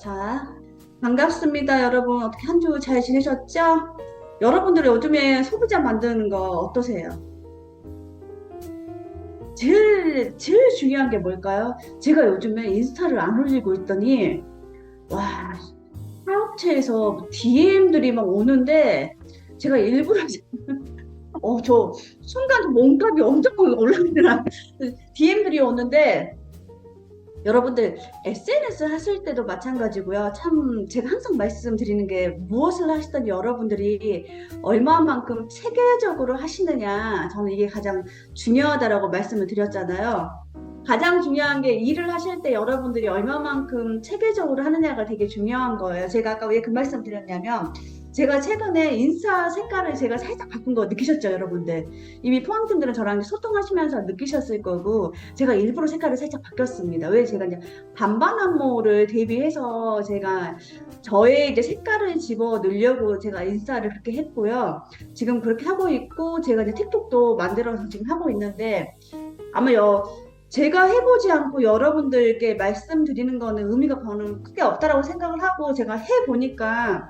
자, 반갑습니다, 여러분. 어떻게 한 주 잘 지내셨죠? 여러분들 요즘에 소비자 만드는 거 어떠세요? 제일 중요한 게 뭘까요? 제가 요즘에 인스타를 안 올리고 있더니, 와, 사업체에서 DM들이 막 오는데, 제가 일부러, 저 순간 몸값이 엄청 올라가더라. DM들이 오는데, 여러분들 SNS 하실 때도 마찬가지고요. 참 제가 항상 말씀드리는 게 무엇을 하시든 여러분들이 얼마만큼 체계적으로 하시느냐. 저는 이게 가장 중요하다라고 말씀을 드렸잖아요. 가장 중요한 게 일을 하실 때 여러분들이 얼마만큼 체계적으로 하느냐가 되게 중요한 거예요. 제가 아까 왜 그 말씀 드렸냐면 제가 최근에 인스타 색깔을 제가 살짝 바꾼 거 느끼셨죠, 여러분들? 이미 포항팀들은 저랑 소통하시면서 느끼셨을 거고 제가 일부러 색깔을 살짝 바뀌었습니다. 왜 제가 이제 반반 안무를 대비해서 제가 저의 이제 색깔을 집어 넣으려고 제가 인스타를 그렇게 했고요. 지금 그렇게 하고 있고 제가 이제 틱톡도 만들어서 지금 하고 있는데 아마 제가 해보지 않고 여러분들께 말씀드리는 거는 의미가 저는 크게 없다라고 생각을 하고 제가 해보니까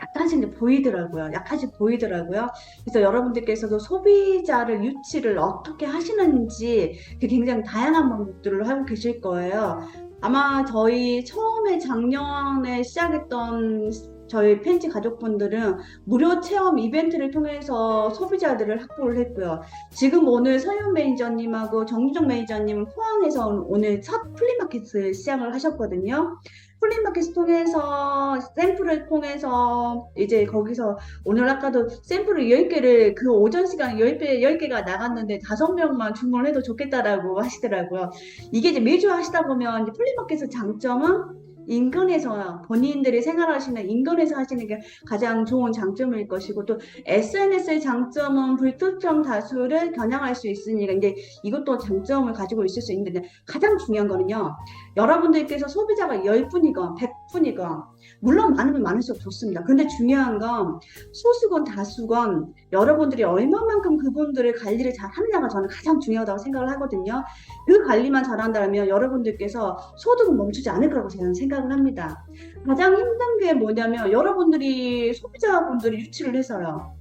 약간씩 이제 보이더라고요. 약간씩 보이더라고요. 그래서 여러분들께서도 소비자를 유치를 어떻게 하시는지 굉장히 다양한 방법들을 하고 계실 거예요. 아마 저희 처음에 작년에 시작했던 저희 팬츠 가족분들은 무료 체험 이벤트를 통해서 소비자들을 확보를 했고요. 지금 오늘 서윤 매니저님하고 정주정 매니저님은 포항에서 오늘 첫 플리마켓을 시작을 하셨거든요. 플리마켓을 통해서 샘플을 통해서 이제 거기서 오늘 아까도 샘플을 10개를 그 오전 시간에 10개가 나갔는데 5명만 주문을 해도 좋겠다라고 하시더라고요. 이게 이제 매주 하시다 보면 이제 플리마켓의 장점은 인근에서 본인들이 생활하시는 인근에서 하시는 게 가장 좋은 장점일 것이고 또 SNS의 장점은 불특정 다수를 겨냥할 수 있으니까 이제 이것도 장점을 가지고 있을 수 있는데 가장 중요한 거는요. 여러분들께서 소비자가 10분이건 100분이건 물론 많으면 많을수록 좋습니다. 그런데 중요한 건 소수건 다수건 여러분들이 얼마만큼 그분들의 관리를 잘 하느냐가 저는 가장 중요하다고 생각을 하거든요. 그 관리만 잘한다면 여러분들께서 소득은 멈추지 않을 거라고 저는 생각을 합니다. 가장 힘든 게 뭐냐면 여러분들이 소비자분들이 유치를 해서요.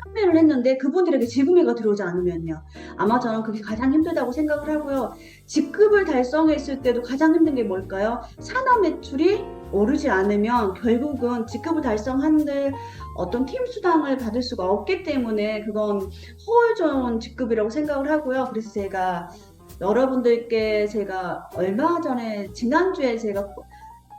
판매를 했는데 그분들에게 지급료가 들어오지 않으면요. 아마 저는 그게 가장 힘들다고 생각을 하고요. 직급을 달성했을 때도 가장 힘든 게 뭘까요? 산업 매출이 오르지 않으면 결국은 직급을 달성한들 어떤 팀 수당을 받을 수가 없기 때문에 그건 허울좋은 직급이라고 생각을 하고요. 그래서 제가 여러분들께 제가 얼마 전에 지난주에 제가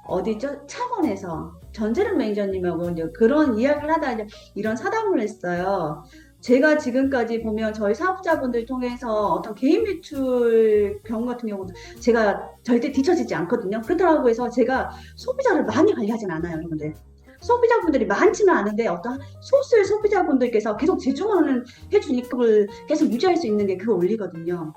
어디죠? 창원에서 전재련 매니저님하고 이제 그런 이야기를 하다 이제 이런 사담을 했어요. 제가 지금까지 보면 저희 사업자분들 통해서 어떤 개인 매출 경우 같은 경우도 제가 절대 뒤처지지 않거든요. 그렇다고 해서 제가 소비자를 많이 관리하진 않아요, 여러분들. 소비자분들이 많지는 않은데 어떤 소수의 소비자분들께서 계속 재주문을 해준 입금을 계속 유지할 수 있는 게 그거 올리거든요.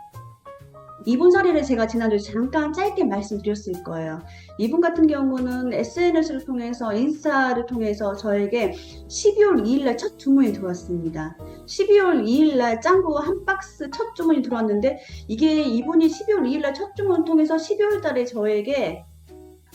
이분 사례를 제가 지난주에 잠깐 짧게 말씀드렸을 거예요. 이분 같은 경우는 SNS를 통해서 인스타를 통해서 저에게 12월 2일날 첫 주문이 들어왔습니다. 12월 2일날 짱구 한 박스 첫 주문이 들어왔는데 이게 이분이 12월 2일날 첫 주문을 통해서 12월 달에 저에게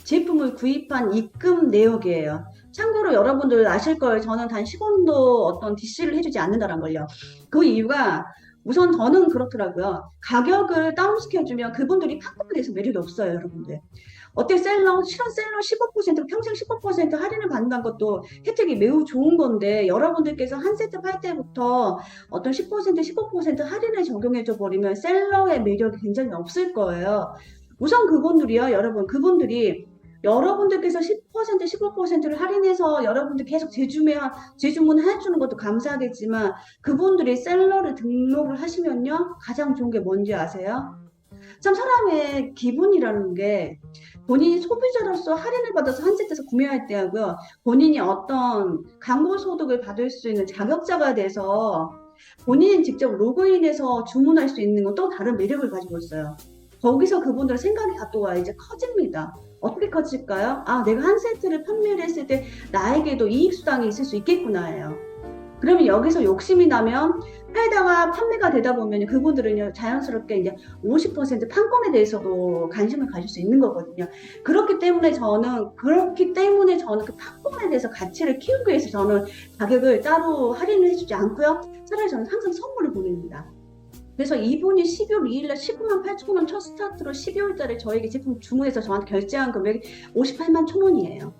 제품을 구입한 입금 내역이에요. 참고로 여러분들 아실 거예요. 저는 단 10원도 어떤 DC를 해주지 않는다는 걸요. 그 이유가 우선 저는 그렇더라고요. 가격을 다운시켜주면 그분들이 판단에 대해서 매력이 없어요, 여러분들. 어때 실은 셀러 15% 평생 15% 할인을 받는다는 것도 혜택이 매우 좋은 건데 여러분들께서 한 세트 팔 때부터 어떤 10% 15% 할인을 적용해줘 버리면 셀러의 매력이 굉장히 없을 거예요. 우선 그분들이요, 여러분, 그분들이 여러분들께서 10% 15%를 할인해서 여러분들 계속 재주문 해주는 것도 감사하겠지만 그분들이 셀러를 등록을 하시면요 가장 좋은 게 뭔지 아세요? 참 사람의 기분이라는 게 본인이 소비자로서 할인을 받아서 한 세트에서 구매할 때하고요 본인이 어떤 광고 소득을 받을 수 있는 자격자가 돼서 본인이 직접 로그인해서 주문할 수 있는 건 또 다른 매력을 가지고 있어요. 거기서 그분들의 생각의 각도가 이제 커집니다. 어떻게 커질까요? 아, 내가 한 세트를 판매를 했을 때 나에게도 이익 수당이 있을 수 있겠구나예요. 그러면 여기서 욕심이 나면 팔다가 판매가 되다 보면 그분들은요, 자연스럽게 이제 50% 판권에 대해서도 관심을 가질 수 있는 거거든요. 그렇기 때문에 저는 그 판권에 대해서 가치를 키우기 위해서 저는 가격을 따로 할인을 해주지 않고요. 차라리 저는 항상 선물을 보냅니다. 그래서 이분이 12월 2일날 19만 8천 원 첫 스타트로 12월 달에 저에게 제품 주문해서 저한테 결제한 금액이 58만 천 원이에요.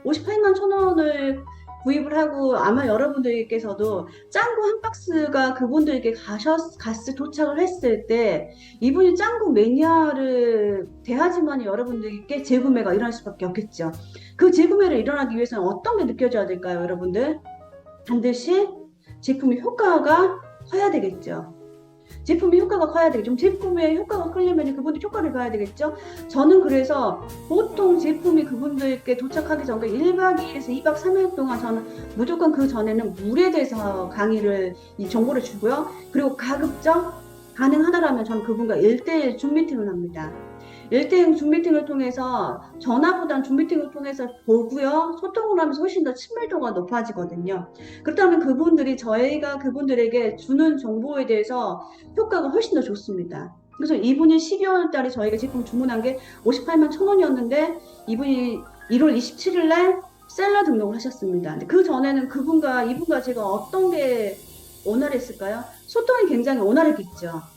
58만 천 원을 구입을 하고 아마 여러분들께서도 짱구 한 박스가 그분들에게 도착을 했을 때 이분이 짱구 매니아를 대하지만 여러분들께 재구매가 일어날 수밖에 없겠죠. 그 재구매를 일어나기 위해서는 어떤 게 느껴져야 될까요, 여러분들? 반드시 제품의 효과가 커야 되겠죠. 제품의 효과가 커야 되겠죠. 제품의 효과가 크려면 그분들 효과를 봐야 되겠죠. 저는 그래서 보통 제품이 그분들께 도착하기 전에 1박 2일에서 2박 3일 동안 저는 무조건 그 전에는 물에 대해서 강의를, 이 정보를 주고요. 그리고 가급적 가능하다라면 저는 그분과 1대1 줌 미팅을 합니다. 1대1 줌 미팅을 통해서 전화보다는 줌 미팅을 통해서 보고요. 소통을 하면서 훨씬 더 친밀도가 높아지거든요. 그렇다면 그분들이 저희가 그분들에게 주는 정보에 대해서 효과가 훨씬 더 좋습니다. 그래서 이분이 12월 달에 저희가 제품 주문한 게 58만 천 원이었는데 이분이 1월 27일 날 셀러 등록을 하셨습니다. 그 전에는 이분과 제가 어떤 게 원활했을까요? 소통이 굉장히 원활했겠죠.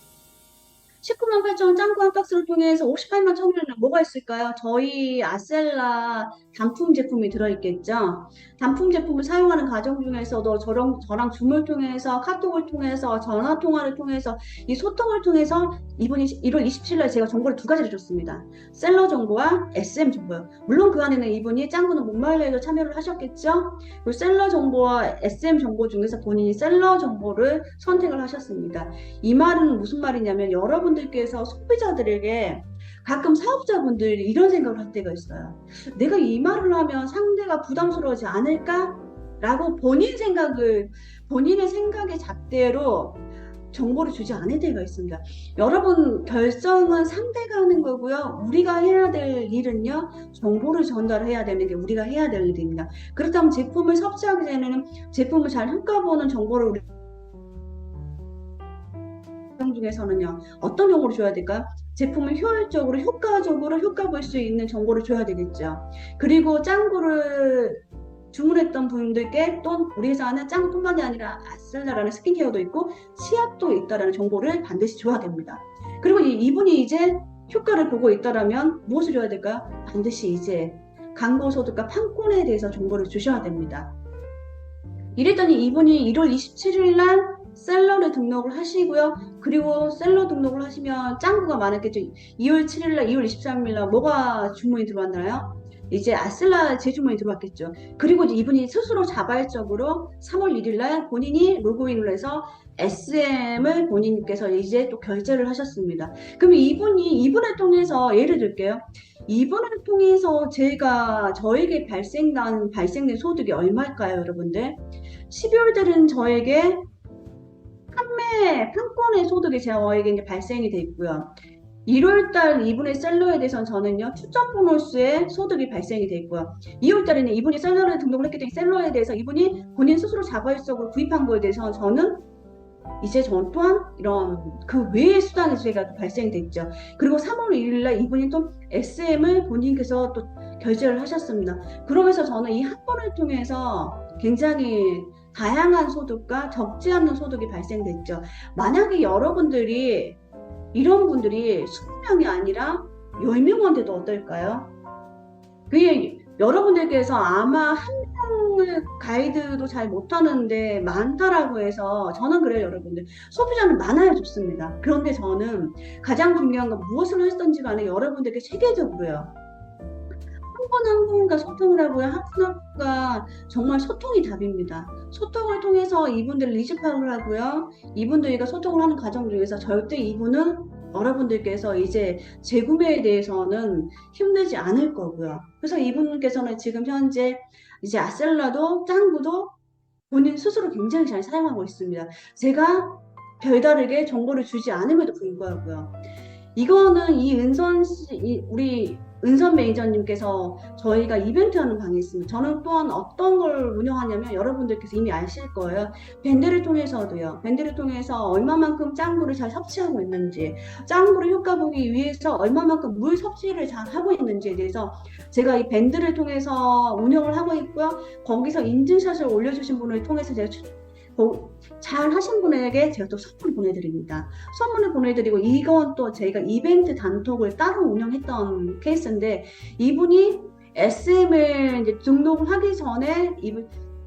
19만 8천 원 짱구 한 박스를 통해서 58만 천 원에는 뭐가 있을까요? 저희 아셀라 단품 제품이 들어있겠죠. 단품 제품을 사용하는 가정 중에서도 저랑 줌을 통해서 카톡을 통해서 전화 통화를 통해서 이 소통을 통해서 이분이 1월 27일 날 제가 정보를 두 가지를 줬습니다. 셀러 정보와 SM 정보요. 물론 그 안에는 이분이 짱구는 목말라에도 참여를 하셨겠죠. 그 셀러 정보와 SM 정보 중에서 본인이 셀러 정보를 선택을 하셨습니다. 이 말은 무슨 말이냐면 여러분들께서 소비자들에게 가끔 사업자분들이 이런 생각을 할 때가 있어요. 내가 이 말을 하면 상대가 부담스러워하지 않을까? 라고 본인의 생각의 잣대로 정보를 주지 않을 때가 있습니다. 여러분, 결정은 상대가 하는 거고요. 우리가 해야 될 일은요, 정보를 전달해야 되는 게 우리가 해야 될 일입니다. 그렇다면 제품을 섭취하기 전에는 제품을 잘 훑어보는 정보를 우리 중에서는요, 어떤 정보를 줘야 될까요? 제품을 효율적으로, 효과적으로 효과 볼 수 있는 정보를 줘야 되겠죠. 그리고 짱구를 주문했던 분들께 또 우리 회사는 짱구뿐만이 아니라 아슬라라는 스킨케어도 있고 치약도 있다라는 정보를 반드시 줘야 됩니다. 그리고 이분이 이제 효과를 보고 있다라면 무엇을 줘야 될까요? 반드시 이제 광고소득과 판권에 대해서 정보를 주셔야 됩니다. 이랬더니 이분이 1월 27일 날 셀러를 등록을 하시고요. 그리고 셀러 등록을 하시면 짱구가 많았겠죠. 2월 7일 날, 2월 23일 날 뭐가 주문이 들어왔나요? 이제 아슬라 재주문이 들어왔겠죠. 그리고 이분이 스스로 자발적으로 3월 1일 날 본인이 로그인을 해서 SM을 본인께서 이제 또 결제를 하셨습니다. 그럼 이분을 통해서 예를 들게요. 이분을 통해서 저에게 발생된 소득이 얼마일까요, 여러분들? 12월 달은 저에게 판권의 소득이 저에게 이제 발생이 돼 있고요. 1월 달 이분의 셀러에 대해서는 저는요, 추천 보너스의 소득이 발생이 돼 있고요. 2월 달에는 이분이 셀러를 등록을 했기 때문에 셀러에 대해서 이분이 본인 스스로 자발적으로 구입한 거에 대해서 저는 이제 저 또한 이런 그 외의 수단이 제가 발생됐죠. 그리고 3월 1일 날 이분이 또 SM을 본인께서 또 결제를 하셨습니다. 그러면서 저는 이 한 번을 통해서 굉장히 다양한 소득과 적지 않은 소득이 발생됐죠. 만약에 이런 분들이 20명이 아니라 10명한테도 어떨까요? 그게 여러분들께서 아마 한 명을 가이드도 잘 못하는데 많다라고 해서 저는 그래요, 여러분들. 소비자는 많아야 좋습니다. 그런데 저는 가장 중요한 건 무엇을 했던지 간에 여러분들께 체계적으로요. 한 분 한 분과 소통을 하고요. 한 분 한 분과 정말 소통이 답입니다. 소통을 통해서 이분들 리즈 파악을 하고요. 이분들과 소통을 하는 과정 중에서 절대 이분은 여러분들께서 이제 재구매에 대해서는 힘들지 않을 거고요. 그래서 이분께서는 지금 현재 이제 아셀라도 짱구도 본인 스스로 굉장히 잘 사용하고 있습니다. 제가 별다르게 정보를 주지 않음에도 불구하고요. 이거는 우리 은선 매니저님께서 저희가 이벤트 하는 방이 있습니다. 저는 또한 어떤 걸 운영하냐면 여러분들께서 이미 아실 거예요. 밴드를 통해서도요. 밴드를 통해서 얼마만큼 짱구를 잘 섭취하고 있는지, 짱구를 효과 보기 위해서 얼마만큼 물 섭취를 잘 하고 있는지에 대해서 제가 이 밴드를 통해서 운영을 하고 있고요. 거기서 인증샷을 올려주신 분을 통해서 제가 잘 하신 분에게 제가 또 선물 보내드립니다. 선물을 보내드리고 이건 또 저희가 이벤트 단톡을 따로 운영했던 케이스인데 이분이 SM을 이제 등록을 하기 전에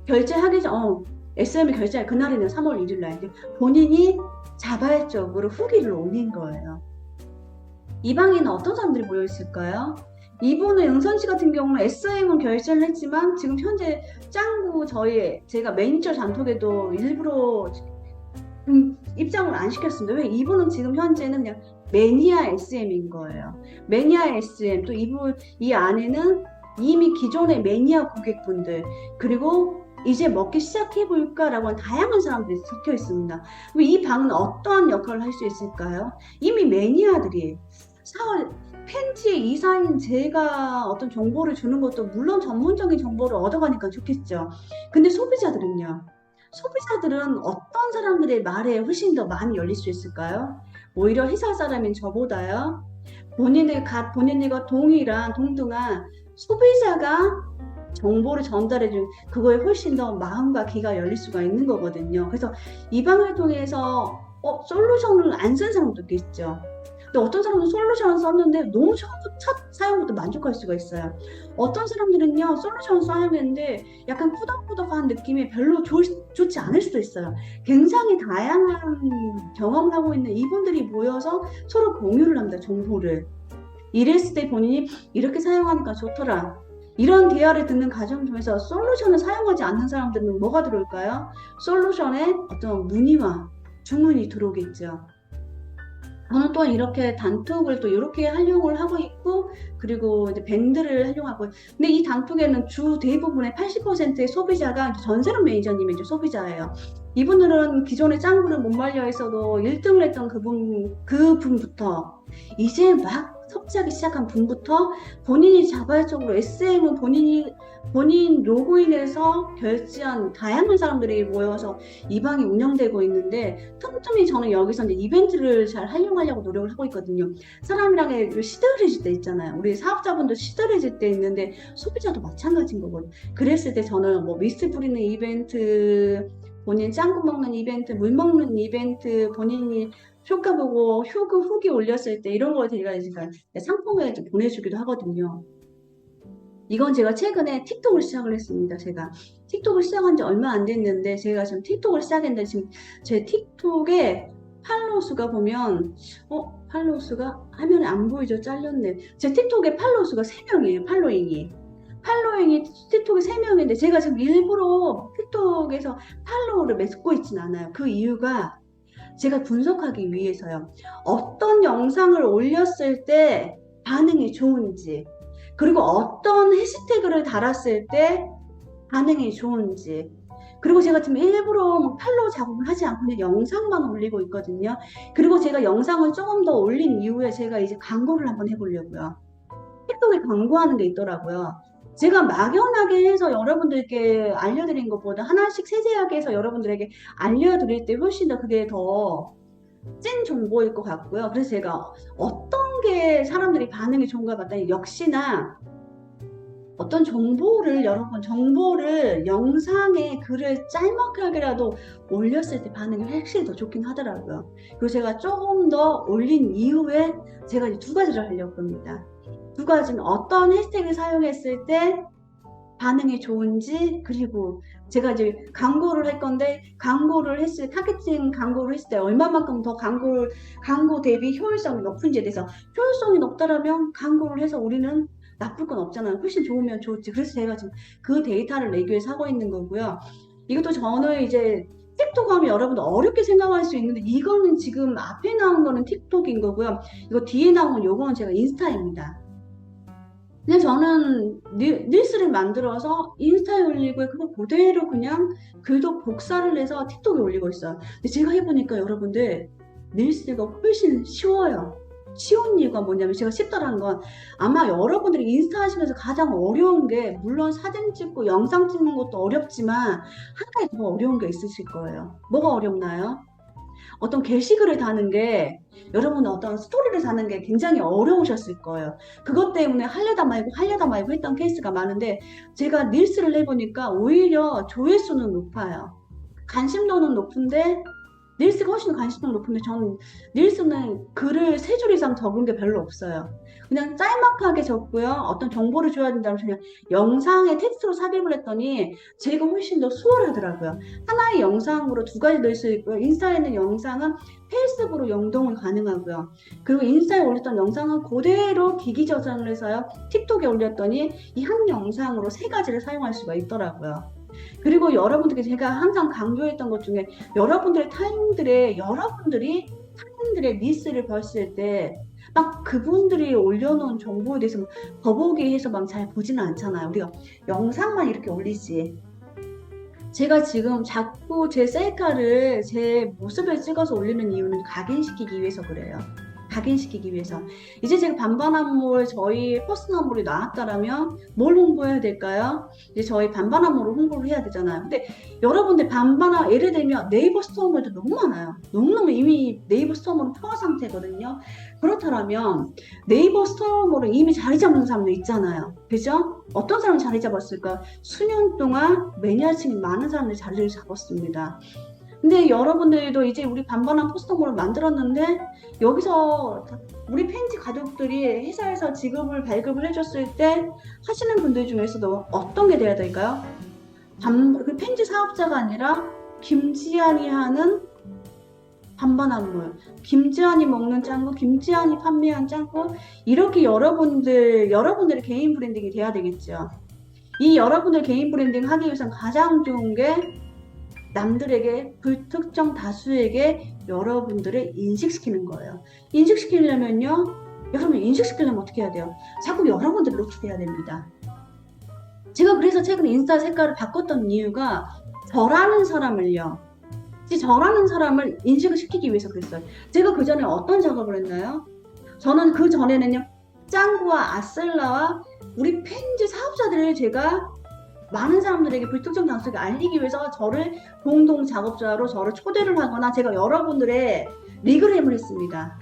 결제하기 전 SM을 결제할 그날이네요. 3월 1일 날 본인이 자발적으로 후기를 올린 거예요. 이 방에는 어떤 사람들이 모여 있을까요? 이분은 영선 씨 같은 경우는 SM은 결제를 했지만 지금 현재 짱구 제가 매니저 단톡에도 일부러 입장을 안 시켰습니다. 왜? 이분은 지금 현재는 그냥 매니아 SM인 거예요. 매니아 SM 또 이 안에는 이미 기존의 매니아 고객분들 그리고 이제 먹기 시작해볼까라고 하는 다양한 사람들이 섞여 있습니다. 그럼 이 방은 어떠한 역할을 할 수 있을까요? 이미 매니아들이 팬티의 이사인 제가 어떤 정보를 주는 것도 물론 전문적인 정보를 얻어가니까 좋겠죠. 근데 소비자들은요? 소비자들은 어떤 사람들의 말에 훨씬 더 많이 열릴 수 있을까요? 오히려 회사 사람인 저보다요. 본인들과 동등한 소비자가 정보를 전달해준 그거에 훨씬 더 마음과 귀가 열릴 수가 있는 거거든요. 그래서 이 방을 통해서 솔루션을 안 쓴 사람도 있겠죠. 근데 어떤 사람은 솔루션을 썼는데 너무 첫 사용부터 만족할 수가 있어요. 어떤 사람들은요 솔루션을 사용했는데 약간 꾸덕꾸덕한 느낌이 별로 좋지 않을 수도 있어요. 굉장히 다양한 경험을 하고 있는 이분들이 모여서 서로 공유를 합니다. 정보를. 이랬을 때 본인이 이렇게 사용하니까 좋더라. 이런 대화를 듣는 과정 중에서 솔루션을 사용하지 않는 사람들은 뭐가 들어올까요? 솔루션에 어떤 문의와 주문이 들어오겠죠. 저는 또 이렇게 단톡을 또 이렇게 활용을 하고 있고 그리고 이제 밴드를 활용하고 근데 이 단톡에는 주 대부분의 80%의 소비자가 전세론 매니저님이 이제 소비자예요. 이분들은 기존에 짱구를 못 말려 있어도 1등을 했던 그분부터 이제 막 섭취하기 시작한 분부터 본인이 자발적으로 SM은 본인 로그인해서 결제한 다양한 사람들이 모여서 이 방이 운영되고 있는데 틈틈이 저는 여기서 이제 이벤트를 잘 활용하려고 노력을 하고 있거든요. 사람이랑 시들해질 때 있잖아요. 우리 사업자분도 시들해질 때 있는데 소비자도 마찬가지인 거거든요. 그랬을 때 저는 뭐 미스 부리는 이벤트, 본인 짱구 먹는 이벤트, 물 먹는 이벤트, 본인이 효과 보고 후기 올렸을 때 이런 걸 제가 상품을 좀 보내주기도 하거든요. 이건 제가 최근에 틱톡을 시작을 했습니다. 제가 틱톡을 시작한 지 얼마 안 됐는데 제가 지금 틱톡을 시작했는데 지금 제 틱톡에 팔로우 수가 보면 팔로우 수가 화면에 안 보이죠? 잘렸네. 제 틱톡에 팔로우 수가 3명이에요. 팔로잉이 틱톡에 3명인데 제가 지금 일부러 틱톡에서 팔로우를 맺고 있진 않아요. 그 이유가 제가 분석하기 위해서요. 어떤 영상을 올렸을 때 반응이 좋은지 그리고 어떤 해시태그를 달았을 때 반응이 좋은지 그리고 제가 지금 일부러 뭐 팔로우 작업을 하지 않고 그냥 영상만 올리고 있거든요. 그리고 제가 영상을 조금 더 올린 이후에 제가 이제 광고를 한번 해보려고요. 틱톡에 광고하는 게 있더라고요. 제가 막연하게 해서 여러분들께 알려드린 것보다 하나씩 세세하게 해서 여러분들에게 알려드릴 때 훨씬 더 그게 더 찐 정보일 것 같고요. 그래서 제가 어떤 게 사람들이 반응이 좋은가 봤더니 역시나 어떤 정보를 영상에 글을 짤막하게라도 올렸을 때 반응이 확실히 더 좋긴 하더라고요. 그리고 제가 조금 더 올린 이후에 제가 이제 2가지를 하려고 합니다. 2가지는 어떤 해시태그를 사용했을 때 반응이 좋은지 그리고 제가 이제 광고를 할 건데 타겟팅 광고를 했을 때 얼마만큼 더 광고 대비 효율성이 높은지에 대해서 효율성이 높다라면 광고를 해서 우리는 나쁠 건 없잖아요. 훨씬 좋으면 좋지. 그래서 제가 지금 그 데이터를 내기 위해서 하고 있는 거고요. 이것도 저는 이제 틱톡 하면 여러분들 어렵게 생각할 수 있는데 이거는 지금 앞에 나온 거는 틱톡인 거고요. 이거 뒤에 나온 요거는 제가 인스타입니다. 근데 저는 릴스를 만들어서 인스타에 올리고 그거 그대로 그냥 글도 복사를 해서 틱톡에 올리고 있어요. 근데 제가 해보니까 여러분들 릴스가 훨씬 쉬워요. 쉬운 이유가 뭐냐면 제가 쉽다라는 건 아마 여러분들이 인스타 하시면서 가장 어려운 게 물론 사진 찍고 영상 찍는 것도 어렵지만 한 가지 더 어려운 게 있으실 거예요. 뭐가 어렵나요? 어떤 게시글을 다는 게 여러분 어떤 스토리를 다는 게 굉장히 어려우셨을 거예요. 그것 때문에 하려다 말고 했던 케이스가 많은데 제가 릴스를 해보니까 오히려 조회수는 높아요. 관심도는 높은데 릴스가 훨씬 관심도가 높은데 저는 릴스는 글을 세 줄 이상 적은 게 별로 없어요. 그냥 짤막하게 적고요. 어떤 정보를 줘야 된다고 그냥 영상에 텍스트로 삽입을 했더니 제가 훨씬 더 수월하더라고요. 하나의 영상으로 두 가지 넣을 수 있고요. 인스타에 있는 영상은 페이스북으로 연동을 가능하고요. 그리고 인스타에 올렸던 영상은 그대로 기기 저장을 해서요. 틱톡에 올렸더니 이 한 영상으로 세 가지를 사용할 수가 있더라고요. 그리고 여러분들께 제가 항상 강조했던 것 중에 여러분들이 타인들의 리스를 봤을 때 막 그분들이 올려놓은 정보에 대해서 더보기 해서 막 잘 보지는 않잖아요. 우리가 영상만 이렇게 올리지. 제가 지금 자꾸 제 셀카를 제 모습을 찍어서 올리는 이유는 각인시키기 위해서 그래요. 각인시키기 위해서. 이제 제가 반반한몰 저희 퍼스널몰이 나왔다라면 뭘 홍보해야 될까요? 이제 저희 반반한몰을 홍보를 해야 되잖아요. 근데 여러분들 반반한 예를 들면 네이버 스토어몰도 너무 많아요. 너무너무 이미 네이버 스토어몰은 포화 상태거든요. 그렇다면 네이버 스토어몰은 이미 자리 잡는 사람도 있잖아요. 그죠? 어떤 사람이 자리 잡았을까? 수년 동안 매니아층이 많은 사람들이 자리를 잡았습니다. 근데 여러분들도 이제 우리 반반한 포스터몰을 만들었는데 여기서 우리 팬지 가족들이 회사에서 발급을 해줬을 때 하시는 분들 중에서도 어떤 게 돼야 될까요? 그 팬지 사업자가 아니라 김지한이 하는 반반한물, 김지한이 먹는 짱구, 김지한이 판매한 짱구, 이렇게 여러분들의 개인 브랜딩이 돼야 되겠죠. 이 여러분들 개인 브랜딩 하기 위해서는 가장 좋은 게 남들에게 불특정 다수에게 여러분들을 인식시키는 거예요. 인식시키려면 어떻게 해야 돼요? 자꾸 여러분들을 노출해야 됩니다. 제가 그래서 최근에 인스타 색깔을 바꿨던 이유가 저라는 사람을 인식을 시키기 위해서 그랬어요. 제가 그 전에 어떤 작업을 했나요? 저는 그 전에는요, 짱구와 아슬라와 우리 팬즈 사업자들을 제가 많은 사람들에게 불특정 다수에게 알리기 위해서 저를 공동 작업자로 저를 초대를 하거나 제가 여러분들의 리그램을 했습니다.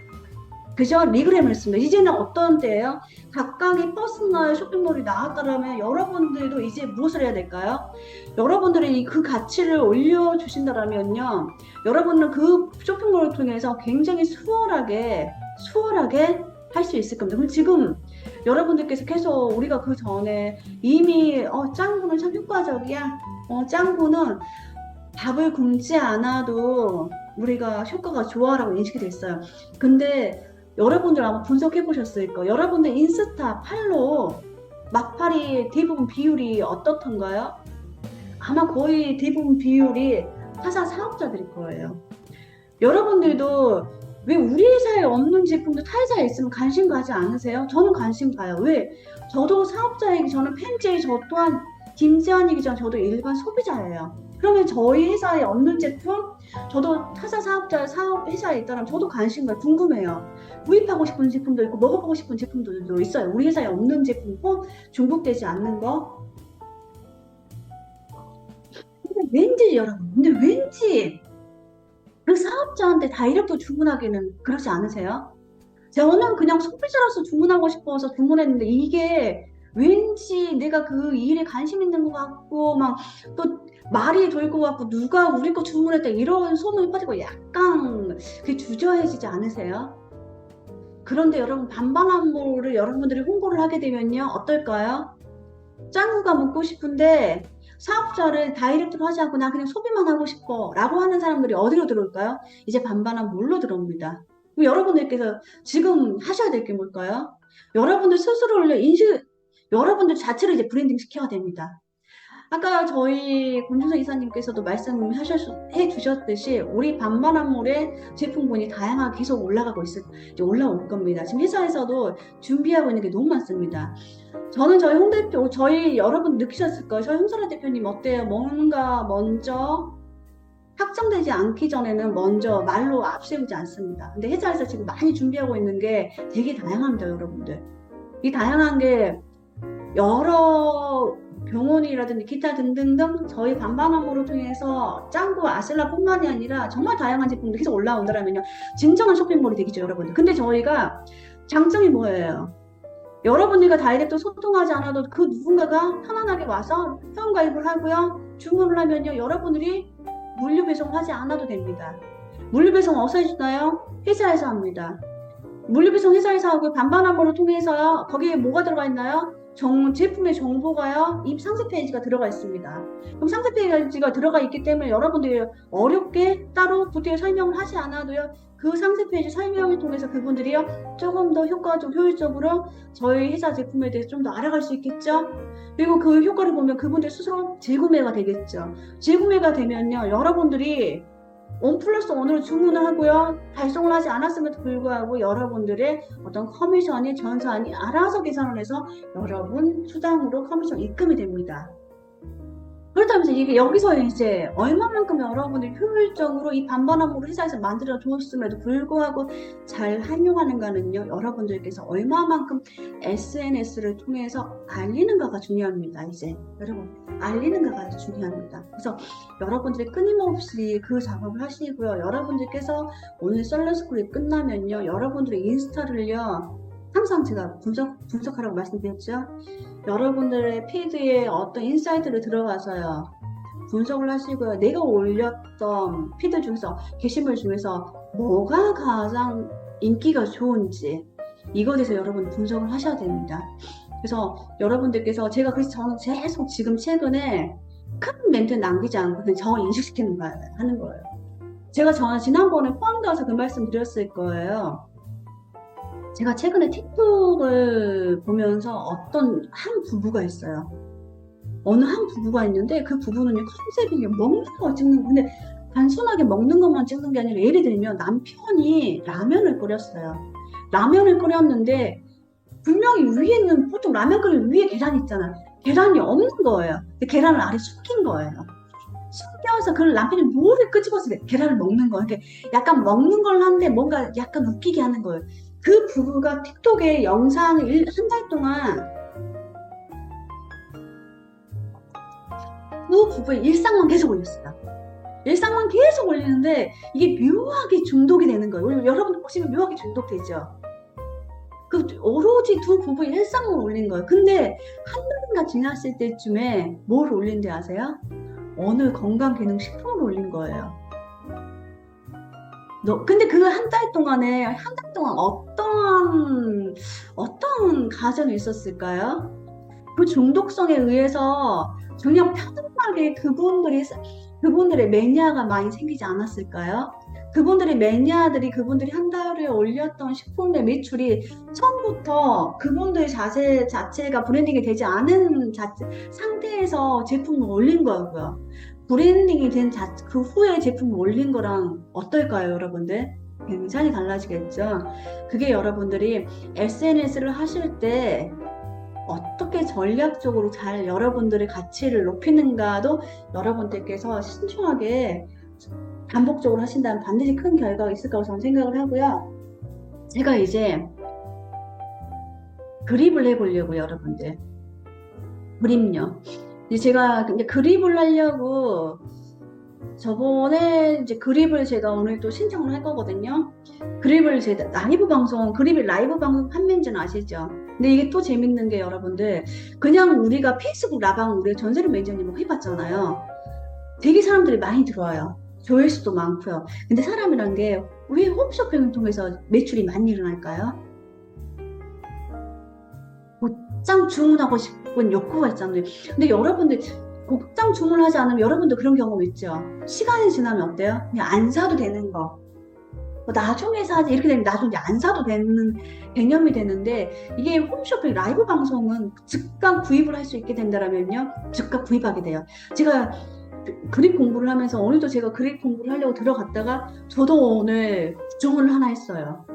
그죠? 리그램을 했습니다. 이제는 어떤 때예요? 각각의 퍼스널 쇼핑몰이 나왔다면 여러분들도 이제 무엇을 해야 될까요? 여러분들이 그 가치를 올려주신다면요. 여러분은 그 쇼핑몰을 통해서 굉장히 수월하게 할 수 있을 겁니다. 그럼 지금 여러분들께서 계속 우리가 그 전에 이미 짱구는 참 효과적이야. 짱구는 밥을 굶지 않아도 우리가 효과가 좋아라고 인식이 됐어요. 근데 여러분들 아마 분석해 보셨을 거예요. 여러분들 인스타 팔로우 막팔이 대부분 비율이 어떻던가요? 아마 거의 대부분 비율이 타사 사업자들일 거예요. 여러분들도 왜 우리 회사에 없는 제품도 타 회사에 있으면 관심 가지 않으세요? 저는 관심 가요. 왜? 저도 사업자이기 저는 팬츠에 저 또한 김지한이기 전 저도 일반 소비자예요. 그러면 저희 회사에 없는 제품 저도 타사 사업 회사에 있다면 저도 관심 가요. 궁금해요. 구입하고 싶은 제품도 있고 먹어보고 싶은 제품들도 있어요. 우리 회사에 없는 제품 중복되지 않는 거. 근데 왠지 그 사업자한테 다이렉트 주문하기는 그렇지 않으세요? 저는 그냥 소비자로서 주문하고 싶어서 주문했는데 이게 왠지 내가 그 일에 관심 있는 것 같고 막 또 말이 돌 것 같고 누가 우리 거 주문했다 이런 소문이 퍼지고 약간 그게 주저해지지 않으세요? 그런데 여러분 반반한몰을 여러분들이 홍보를 하게 되면요 어떨까요? 짱구가 먹고 싶은데 사업자를 다이렉트로 하지 않고 나 그냥 소비만 하고 싶어 라고 하는 사람들이 어디로 들어올까요? 이제 반반한몰로 들어옵니다. 그럼 여러분들께서 지금 하셔야 될 게 뭘까요? 여러분들 자체를 이제 브랜딩 시켜야 됩니다. 아까 저희 권준서 이사님께서도 말씀해 주셨듯이 우리 반반한몰의 제품군이 다양하게 계속 이제 올라올 겁니다. 지금 회사에서도 준비하고 있는 게 너무 많습니다. 저는 저희 여러분 느끼셨을 거예요. 저희 홍설아 대표님 어때요? 뭔가 먼저 확정되지 않기 전에는 먼저 말로 앞세우지 않습니다. 근데 회사에서 지금 많이 준비하고 있는 게 되게 다양합니다, 여러분들. 이 다양한 게 여러 병원이라든지 기타 등등등 저희 반반 업무를 통해서 짱구 아슬라뿐만이 아니라 정말 다양한 제품들이 계속 올라온다면요, 진정한 쇼핑몰이 되겠죠, 여러분들. 근데 저희가 장점이 뭐예요? 여러분들과 다이렉트 소통하지 않아도 그 누군가가 편안하게 와서 회원가입을 하고요, 주문을 하면요, 여러분들이 물류 배송하지 않아도 됩니다. 물류 배송 어디서 해주나요? 회사에서 합니다. 물류 배송 회사에서 하고 반반 업무를 통해서요, 거기에 뭐가 들어가 있나요? 제품의 정보가요, 이 상세 페이지가 들어가 있습니다. 그럼 상세 페이지가 들어가 있기 때문에 여러분들이 어렵게 따로 구태여 설명을 하지 않아도요, 그 상세 페이지 설명을 통해서 그분들이요, 조금 더 효과적, 효율적으로 저희 회사 제품에 대해서 좀 더 알아갈 수 있겠죠? 그리고 그 효과를 보면 그분들 스스로 재구매가 되겠죠. 재구매가 되면요, 여러분들이 원 플러스 원으로 주문을 하고요, 발송을 하지 않았음에도 불구하고 여러분들의 어떤 커미션이 전산이 알아서 계산을 해서 여러분 수당으로 커미션 입금이 됩니다. 그렇다면서 이게 여기서 이제 얼마만큼 여러분들이 효율적으로 이 반반 업무를 회사에서 만들어 줬음에도 불구하고 잘 활용하는가는요, 여러분들께서 얼마만큼 SNS를 통해서 알리는가가 중요합니다. 이제 여러분, 알리는가가 중요합니다. 그래서 여러분들이 끊임없이 그 작업을 하시고요, 여러분들께서 오늘 셀러스쿨이 끝나면요, 여러분들의 인스타를요, 항상 제가 분석하라고 말씀드렸죠. 여러분들의 피드에 어떤 인사이트를 들어가서요, 분석을 하시고요, 내가 올렸던 피드 중에서, 게시물 중에서 뭐가 가장 인기가 좋은지 이거에 대해서 여러분 분석을 하셔야 됩니다. 그래서 여러분들께서, 그래서 저는 계속 지금 최근에 큰 멘트 남기지 않고 그냥 저 인식시키는 거예요, 하는 거예요. 저는 지난번에 포항 가서 그 말씀 드렸을 거예요. 제가 최근에 틱톡을 보면서 어떤 한 부부가 있어요. 어느 한 부부가 있는데 그 부부는요, 컨셉이 먹는 거 찍는, 근데 단순하게 먹는 것만 찍는 게 아니라, 예를 들면 남편이 라면을 끓였어요. 라면을 끓였는데 분명히 위에는, 보통 라면 끓이면 위에 계란 있잖아요. 계란이 없는 거예요. 근데 계란을 아래 숨긴 거예요. 숨겨서 그 남편이 뭐를 끄집어서 계란을 먹는 거예요. 그러니까 약간 먹는 걸 하는데 뭔가 약간 웃기게 하는 거예요. 그 부부가 틱톡에 영상을 한 달 동안 그 부부의 일상만 계속 올렸어요. 일상만 계속 올리는데 이게 묘하게 중독이 되는 거예요. 여러분 보시면 묘하게 중독되죠. 그 오로지 두 부부의 일상을 올린 거예요. 근데 한 달인가 지났을 때쯤에 뭘 올린지 아세요? 어느 건강기능식품을 올린 거예요. 근데 그 한 달 동안에, 어떤 가정이 있었을까요? 그 중독성에 의해서 그냥 편안하게 그분들의 매니아가 많이 생기지 않았을까요? 그분들의 매니아들이, 그분들이 한 달에 올렸던 식품의 매출이 처음부터 그분들 자체가 브랜딩이 되지 않은 상태에서 제품을 올린 거고요. 브랜딩이 된 그 후에 제품을 올린 거랑 어떨까요, 여러분들? 굉장히 달라지겠죠? 그게 여러분들이 SNS를 하실 때 어떻게 전략적으로 잘 여러분들의 가치를 높이는가도 여러분들께서 신중하게 반복적으로 하신다면 반드시 큰 결과가 있을 거라고 저는 생각을 하고요. 제가 이제 그립을 해보려고요, 여러분들. 그립요. 이제 제가 이제 그립을 하려고, 저번에 이제 그립을 제가 오늘 또 신청을 할 거거든요. 그립을 제가 그립이 라이브 방송 판매인지는 아시죠? 근데 이게 또 재밌는 게, 여러분들, 그냥 우리가 페이스북 라방 우리가 전세를 매니저님하고 해봤잖아요. 되게 사람들이 많이 들어와요. 조회수도 많고요. 근데 사람이란 게 왜 홈쇼핑을 통해서 매출이 많이 일어날까요? 곧장 주문하고 싶은 욕구가 있잖아요. 근데 여러분들 곧장 주문하지 않으면, 여러분도 그런 경험 있죠? 시간이 지나면 어때요? 그냥 안 사도 되는 거. 나중에 사지, 이렇게 되면 나중에 안 사도 되는 개념이 되는데, 이게 홈쇼핑 라이브 방송은 즉각 구입을 할 수 있게 된다면요, 즉각 구입하게 돼요. 제가 그립 공부를 하면서, 오늘도 제가 그립 공부를 하려고 들어갔다가 저도 오늘 주문을 하나 했어요.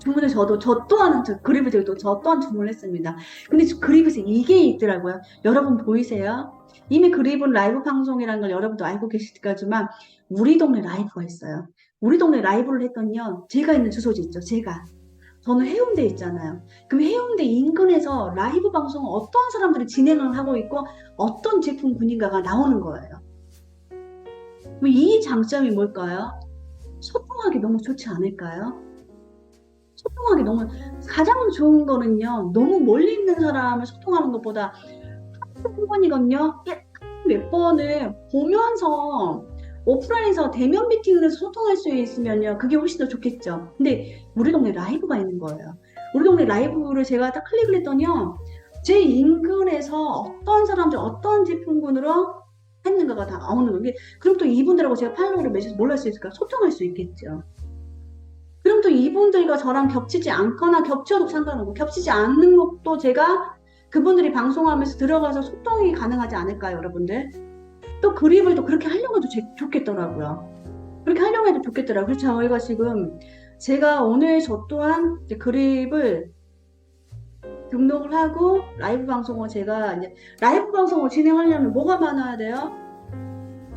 주문을 저 또한 그립을 들고 저 또한 주문을 했습니다. 근데 그립에서 이게 있더라고요. 여러분 보이세요? 이미 그립은 라이브 방송이라는 걸 여러분도 알고 계실 거지만 우리 동네 라이브가 있어요. 우리 동네 라이브를 했더니요. 제가 있는 주소지 있죠. 저는 해운대에 있잖아요. 그럼 해운대 인근에서 라이브 방송을 어떤 사람들이 진행을 하고 있고 어떤 제품 군인가가 나오는 거예요. 그럼 이 장점이 뭘까요? 소통하기 너무 좋지 않을까요? 소통하기 너무 가장 좋은 거는요. 너무 멀리 있는 사람을 소통하는 것보다 한 번이건요. 몇 번을 보면서 오프라인에서 대면 미팅을 해서 소통할 수 있으면요. 그게 훨씬 더 좋겠죠. 근데 우리 동네 라이브가 있는 거예요. 우리 동네 라이브를 제가 딱 클릭을 했더니요. 제 인근에서 어떤 사람들 어떤 제품군으로 했는가가 다 나오는 거예요. 그럼 또 이분들하고 제가 팔로우를 맺어서 뭘 할 수 있을까? 소통할 수 있겠죠. 그럼 또 이분들과 저랑 겹치지 않거나 겹쳐도 상관없고 겹치지 않는 것도 제가 그분들이 방송하면서 들어가서 소통이 가능하지 않을까요, 여러분들? 또 그립을 또 그렇게 하려고 해도 좋겠더라고요. 그렇게 하려고 해도 좋겠더라고요. 그래서 저희가 지금 제가 오늘 저 또한 이제 그립을 등록을 하고 라이브 방송을 제가 이제 라이브 방송을 진행하려면 뭐가 많아야 돼요?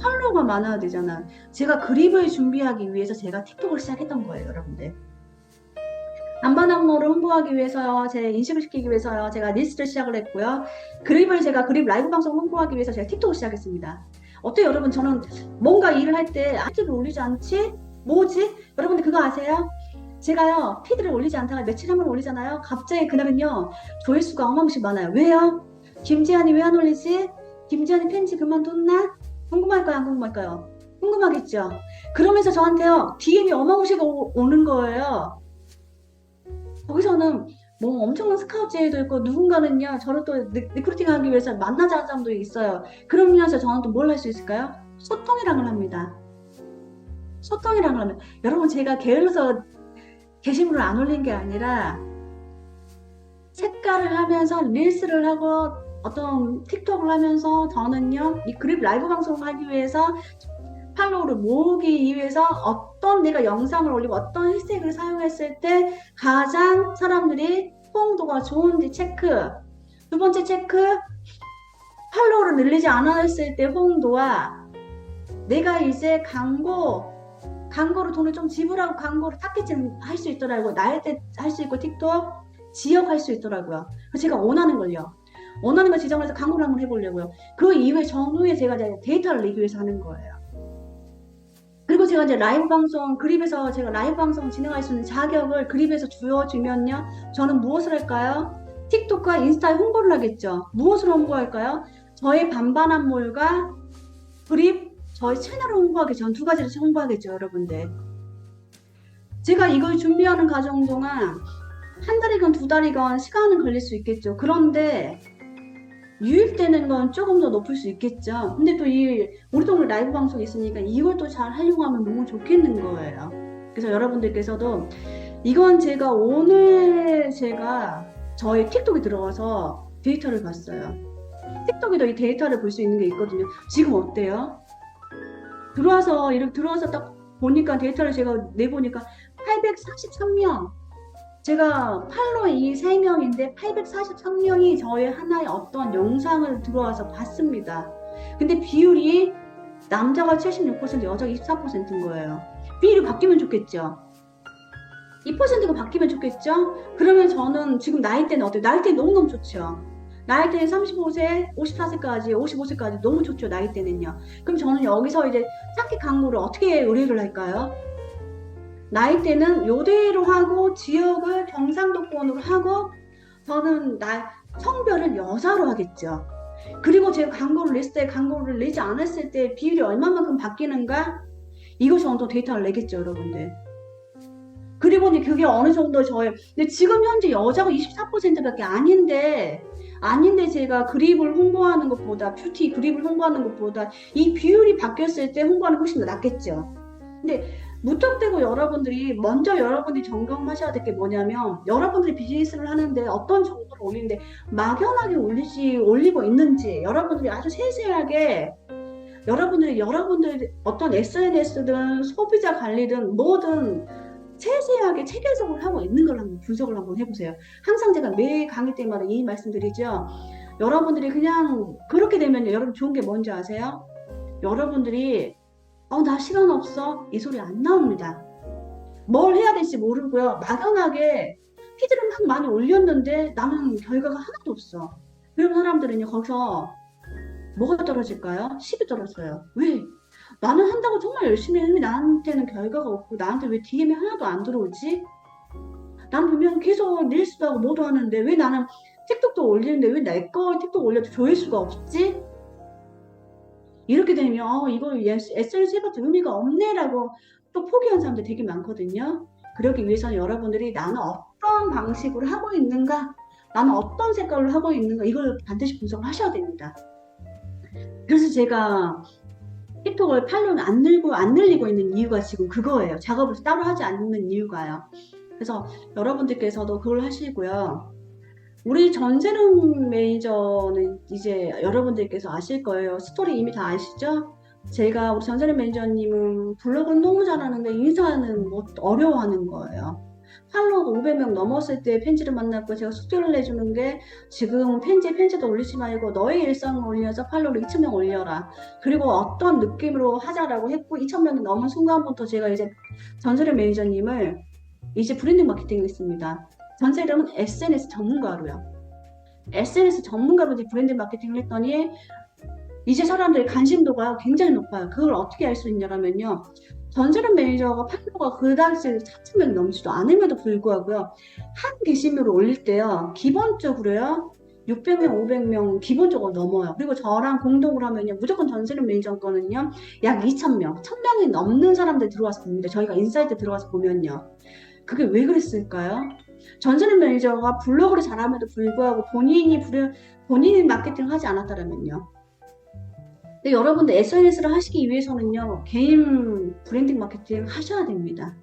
팔로워가 많아야 되잖아. 제가 그립을 준비하기 위해서 제가 틱톡을 시작했던 거예요, 여러분들. 안반항로를 홍보하기 위해서요, 제 인식을 시키기 위해서요, 제가 리스트를 시작을 했고요. 제가 그립 라이브 방송 홍보하기 위해서 제가 틱톡을 시작했습니다. 어때요, 여러분? 저는 뭔가 일을 할 때 피드를 올리지 않지? 뭐지? 여러분들 그거 아세요? 제가요, 피드를 올리지 않다가 며칠 한번 올리잖아요. 갑자기 그날은요, 조회수가 어마무시 많아요. 왜요? 김지한이 왜 안 올리지? 김지한이 팬지 그만뒀나? 궁금할까요, 안 궁금할까요? 궁금하겠죠? 그러면서 저한테요, DM이 어마무시가 오는 거예요. 거기서는 뭐 엄청난 스카우트제도 있고 누군가는요 저를 또 리크루팅하기 위해서 만나자는 사람도 있어요. 그러면서 저는 또 뭘 할 수 있을까요? 소통이란 걸 합니다. 소통이란 걸 하면 여러분 제가 게을러서 게시물을 안 올린 게 아니라 색깔을 하면서 릴스를 하고 어떤 틱톡을 하면서 저는요 이 그립 라이브 방송을 하기 위해서 팔로우를 모으기 위해서 어떤 내가 영상을 올리고 어떤 해시태그를 사용했을 때 가장 사람들이 호응도가 좋은지 체크. 두 번째 체크, 팔로우를 늘리지 않았을 때 호응도와 내가 이제 광고로 돈을 좀 지불하고 광고를 타겟팅 할 수 있더라고요. 나일 때 할 수 있고 틱톡, 지역 할 수 있더라고요. 그래서 제가 원하는 걸 지정해서 광고를 한번 해보려고요. 그 이후에 전후에 제가 데이터를 내기 위해서 하는 거예요. 그리고 제가 이제 그립에서 제가 라이브 방송 진행할 수 있는 자격을 그립에서 주어주면요. 저는 무엇을 할까요? 틱톡과 인스타에 홍보를 하겠죠. 무엇으로 홍보할까요? 저의 반반한몰과 그립, 저희 채널을 홍보하겠죠. 전 두 가지를 홍보하겠죠, 여러분들. 제가 이걸 준비하는 과정 동안 한 달이건 두 달이건 시간은 걸릴 수 있겠죠. 그런데 유입되는 건 조금 더 높을 수 있겠죠. 근데 또 우리 동네 라이브 방송이 있으니까 이걸 또 잘 활용하면 너무 좋겠는 거예요. 그래서 여러분들께서도 이건 오늘 제가 저희 틱톡에 들어가서 데이터를 봤어요. 틱톡에도 이 데이터를 볼 수 있는 게 있거든요. 지금 어때요? 이렇게 들어와서 딱 보니까 데이터를 제가 내보니까 843명. 제가 팔로워 이 3명인데 843명이 저의 하나의 어떤 영상을 들어와서 봤습니다. 근데 비율이 남자가 76%, 여자가 24%인 거예요. 비율이 바뀌면 좋겠죠. 2%가 바뀌면 좋겠죠. 그러면 저는 지금 나이대는 어때요? 나이대 너무너무 좋죠. 나이대는 35세, 54세까지, 55세까지 너무 좋죠. 나이대는요. 그럼 저는 여기서 이제 찾기 광고를 어떻게 의뢰를 할까요? 나이대는 요대로 하고 지역을 경상도권으로 하고 저는 성별은 여자로 하겠죠. 그리고 제가 리스트에 광고를 내지 않았을 때 비율이 얼마만큼 바뀌는가? 이거 저는 또 데이터를 내겠죠, 여러분들. 그리고 이제 그게 어느 정도 근데 지금 현재 여자가 24%밖에 아닌데 제가 그립을 홍보하는 것보다 뷰티 그립을 홍보하는 것보다 이 비율이 바뀌었을 때 홍보하는 게 훨씬 더 낫겠죠. 근데 무턱대고 여러분들이 점검하셔야 될 게 뭐냐면 여러분들이 비즈니스를 하는데 어떤 정보를 올리는데 막연하게 올리고 있는지 여러분들이 아주 세세하게 여러분들이 어떤 SNS든 소비자 관리든 뭐든 세세하게 체계 해석을 하고 있는 걸 한번 분석을 한번 해보세요. 항상 제가 매 강의 때마다 이 말씀드리죠. 여러분들이 그냥 그렇게 되면 여러분 좋은 게 뭔지 아세요? 여러분들이 나 시간 없어 이 소리 안 나옵니다. 뭘 해야 될지 모르고요. 막연하게 피드를 막 많이 올렸는데 나는 결과가 하나도 없어. 그런 사람들은요 거기서 뭐가 떨어질까요? 10이 떨어져요. 왜? 나는 한다고 정말 열심히 했는데 나한테는 결과가 없고 나한테 왜 DM이 하나도 안 들어오지? 난 분명 계속 릴스도 하고 뭐도 하는데 왜 나는 틱톡도 올리는데 왜 내 거 틱톡 올려도 조회수가 없지? 이렇게 되면 이거 SNS 해봤자 의미가 없네라고 또 포기한 사람들 되게 많거든요. 그러기 위해서는 여러분들이 나는 어떤 방식으로 하고 있는가, 나는 어떤 색깔로 하고 있는가 이걸 반드시 분석을 하셔야 됩니다. 그래서 제가 틱톡을 팔로우는 안 늘리고 있는 이유가 지금 그거예요. 작업을 따로 하지 않는 이유가요. 그래서 여러분들께서도 그걸 하시고요. 우리 전세름 매니저는 이제 여러분들께서 아실 거예요. 스토리 이미 다 아시죠? 제가 우리 전세름 매니저님은 블로그는 너무 잘하는데 인사는 뭐 어려워하는 거예요. 팔로워가 500명 넘었을 때 팬지를 만났고 제가 숙제를 내주는 게 지금 팬지도 올리지 말고 너의 일상을 올려서 팔로우를 2,000명 올려라. 그리고 어떤 느낌으로 하자라고 했고 2,000명이 넘은 순간부터 제가 이제 전세름 매니저님을 이제 브랜딩 마케팅을 했습니다. 전세름은 SNS 전문가로요. SNS 전문가로 이제 브랜드 마케팅을 했더니 이제 사람들의 관심도가 굉장히 높아요. 그걸 어떻게 알 수 있냐면요. 전세름 매니저가 팔로워가 그 당시에 4,000명이 넘지도 않음에도 불구하고요. 한 게시물을 올릴 때요. 기본적으로요. 600명, 500명 기본적으로 넘어요. 그리고 저랑 공동으로 하면요. 무조건 전세름 매니저 거는요. 약 2,000명, 1,000명이 넘는 사람들 들어와서 봅니다. 저희가 인사이트 들어가서 보면요. 그게 왜 그랬을까요? 전세름 매니저가 블로그를 잘함에도 불구하고 본인이 마케팅을 하지 않았다면요. 근데 여러분들 SNS를 하시기 위해서는요. 개인 브랜딩 마케팅 하셔야 됩니다.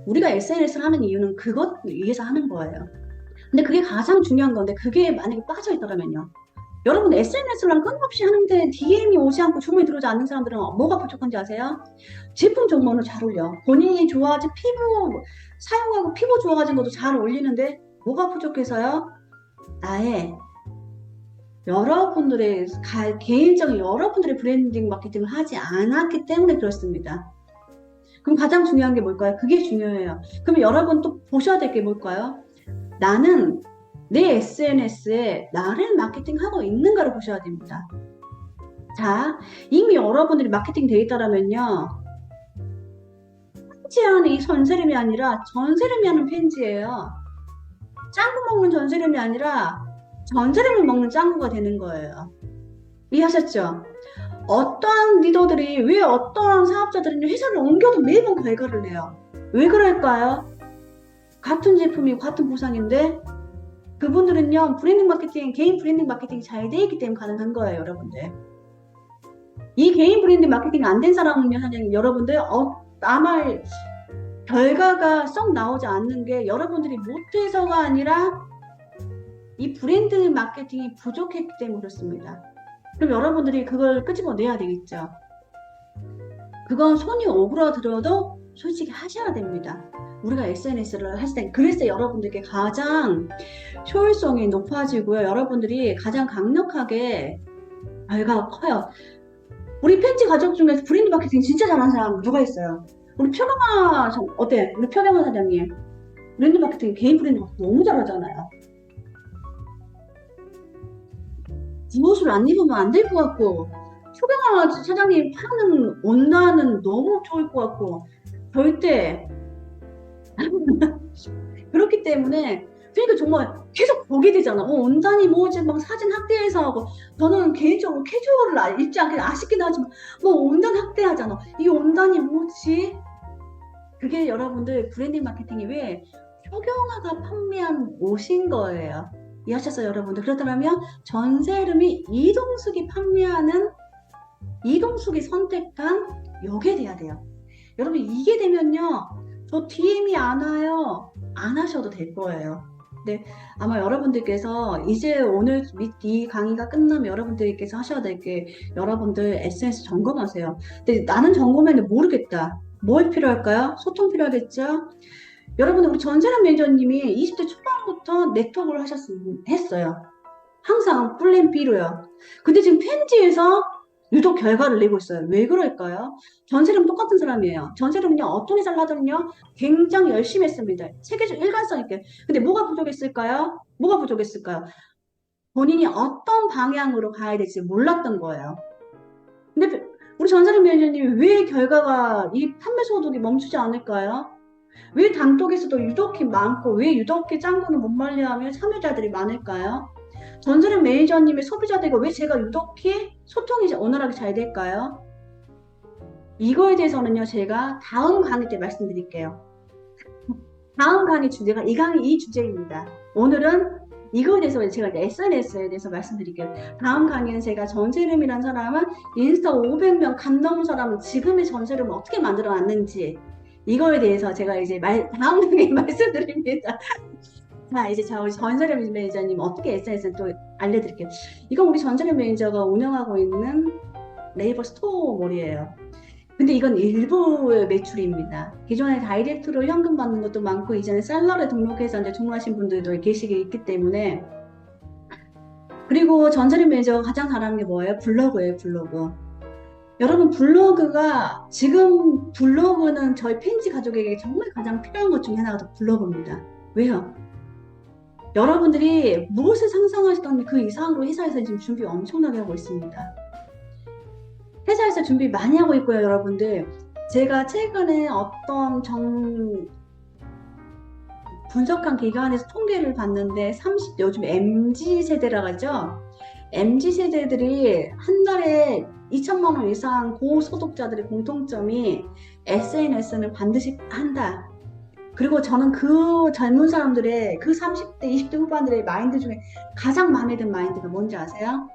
우리가 SNS를 하는 이유는 그것 위해서 하는 거예요. 근데 그게 가장 중요한 건데 그게 만약에 빠져 있더라면요. 여러분 SNS랑 끊임없이 하는데 DM이 오지 않고 주문이 들어오지 않는 사람들은 뭐가 부족한지 아세요? 제품 정보는 잘 올려. 본인이 좋아하는 피부 사용하고 피부 좋아진 것도 잘 올리는데 뭐가 부족해서요? 나의 여러분들의 개인적인 여러분들의 브랜딩 마케팅을 하지 않았기 때문에 그렇습니다. 그럼 가장 중요한 게 뭘까요? 그게 중요해요. 그럼 여러분 또 보셔야 될 게 뭘까요? 나는 내 SNS에 나를 마케팅하고 있는가를 보셔야 됩니다. 자, 이미 여러분들이 마케팅 되어 있다라면요. 팬지하는 이 전세름이 아니라 전세름이 하는 팬지예요. 짱구 먹는 전세름이 아니라 전세름을 먹는 짱구가 되는 거예요. 이해하셨죠? 어떠한 리더들이 왜 어떠한 사업자들은 회사를 옮겨도 매번 결과를 내요. 왜 그럴까요? 같은 제품이 같은 보상인데 그분들은요 브랜딩 마케팅, 개인 브랜딩 마케팅이 잘 되어 있기 때문에 가능한 거예요, 여러분들. 이 개인 브랜딩 마케팅 안 된 사람은요, 사장님, 여러분들 아마 결과가 썩 나오지 않는 게 여러분들이 못해서가 아니라 이 브랜드 마케팅이 부족했기 때문에 그렇습니다. 그럼 여러분들이 그걸 끄집어내야 되겠죠. 그건 손이 오그라들어도 솔직히 하셔야 됩니다. 우리가 SNS를 하실 때 그래서 여러분들께 가장 효율성이 높아지고요. 여러분들이 가장 강력하게 결과가 커요. 우리 팬지 가족 중에서 브랜드 마케팅 진짜 잘하는 사람 누가 있어요? 우리 표경아 어때? 우리 표경아 사장님 브랜드 마케팅, 개인 브랜드 마케팅 너무 잘하잖아요. 이 옷을 안 입으면 안 될 것 같고 표경아 사장님 파는 원단은 너무 좋을 것 같고 절대 그렇기 때문에 그러니까 정말 계속 보게 되잖아. 원단이 뭐지? 막 사진 학대해서 하고 저는 개인적으로 캐주얼을 입지 않게 아쉽긴 하지만 뭐 원단 학대하잖아. 이 원단이 뭐지? 그게 여러분들 브랜딩 마케팅이 왜 표경아가 판매한 옷인 거예요. 이해하셨어요, 여러분들? 그렇다면 전세름이 이동숙이 판매하는 이동숙이 선택한 요게 돼야 돼요. 여러분 이게 되면요. 저 DM이 안 와요. 안 하셔도 될 거예요. 네, 아마 여러분들께서 이제 오늘 이 강의가 끝나면 여러분들께서 하셔야 될 게 여러분들 SNS 점검하세요. 근데 나는 점검했는데 모르겠다. 뭘 필요할까요? 소통 필요하겠죠? 여러분, 우리 전세란 매니저님이 20대 초반부터 네트워크를 했어요. 항상 플랜 B로요. 근데 지금 펜지에서 유독 결과를 내고 있어요. 왜 그럴까요? 전세랑 똑같은 사람이에요. 전세는요, 어떤 회사를 하든요, 굉장히 열심히 했습니다. 세계적 일관성 있게. 근데 뭐가 부족했을까요? 뭐가 부족했을까요? 본인이 어떤 방향으로 가야 될지 몰랐던 거예요. 근데 우리 전세림 매니저님이 왜 결과가 이 판매 소득이 멈추지 않을까요? 왜 단톡에서도 유독히 많고 왜 유독히 짱구는 못 말려하며 참여자들이 많을까요? 전설의 매니저님의 소비자들과 왜 제가 유독히 소통이 원활하게 잘 될까요? 이거에 대해서는요, 제가 다음 강의 때 말씀드릴게요. 다음 강의 주제가 이 강의 이 주제입니다. 오늘은 이거에 대해서 제가 SNS에 대해서 말씀드릴게요. 다음 강의는 제가 전세름이라는 사람은 인스타 500명 간 넘은 사람은 지금의 전세름을 어떻게 만들어 놨는지 이거에 대해서 제가 이제 다음 강의에 말씀드립니다. 자, 이제 우리 전설의 매니저님 어떻게 SNS를 또 알려드릴게요. 이건 우리 전설의 매니저가 운영하고 있는 네이버 스토어몰이에요. 근데 이건 일부의 매출입니다. 기존에 다이렉트로 현금 받는 것도 많고 이제는 셀러에 등록해서 이제 주문하신 분들도 계시기 있기 때문에 그리고 전설의 매니저가 가장 잘하는 게 뭐예요? 블로그예요, 블로그. 여러분 블로그가 지금 블로그는 저희 팬지 가족에게 정말 가장 필요한 것 중에 하나가 블로그입니다. 왜요? 여러분들이 무엇을 상상하시던 그 이상으로 회사에서 지금 준비 엄청나게 하고 있습니다. 회사에서 준비 많이 하고 있고요, 여러분들. 제가 최근에 어떤 분석한 기관에서 통계를 봤는데 30대 요즘 MZ 세대라고 하죠. MZ 세대들이 한 달에 2천만 원 이상 고소득자들의 공통점이 SNS는 반드시 한다. 그리고 저는 그 젊은 사람들의 그 30대, 20대 후반들의 마인드 중에 가장 마음에 든 마인드가 뭔지 아세요?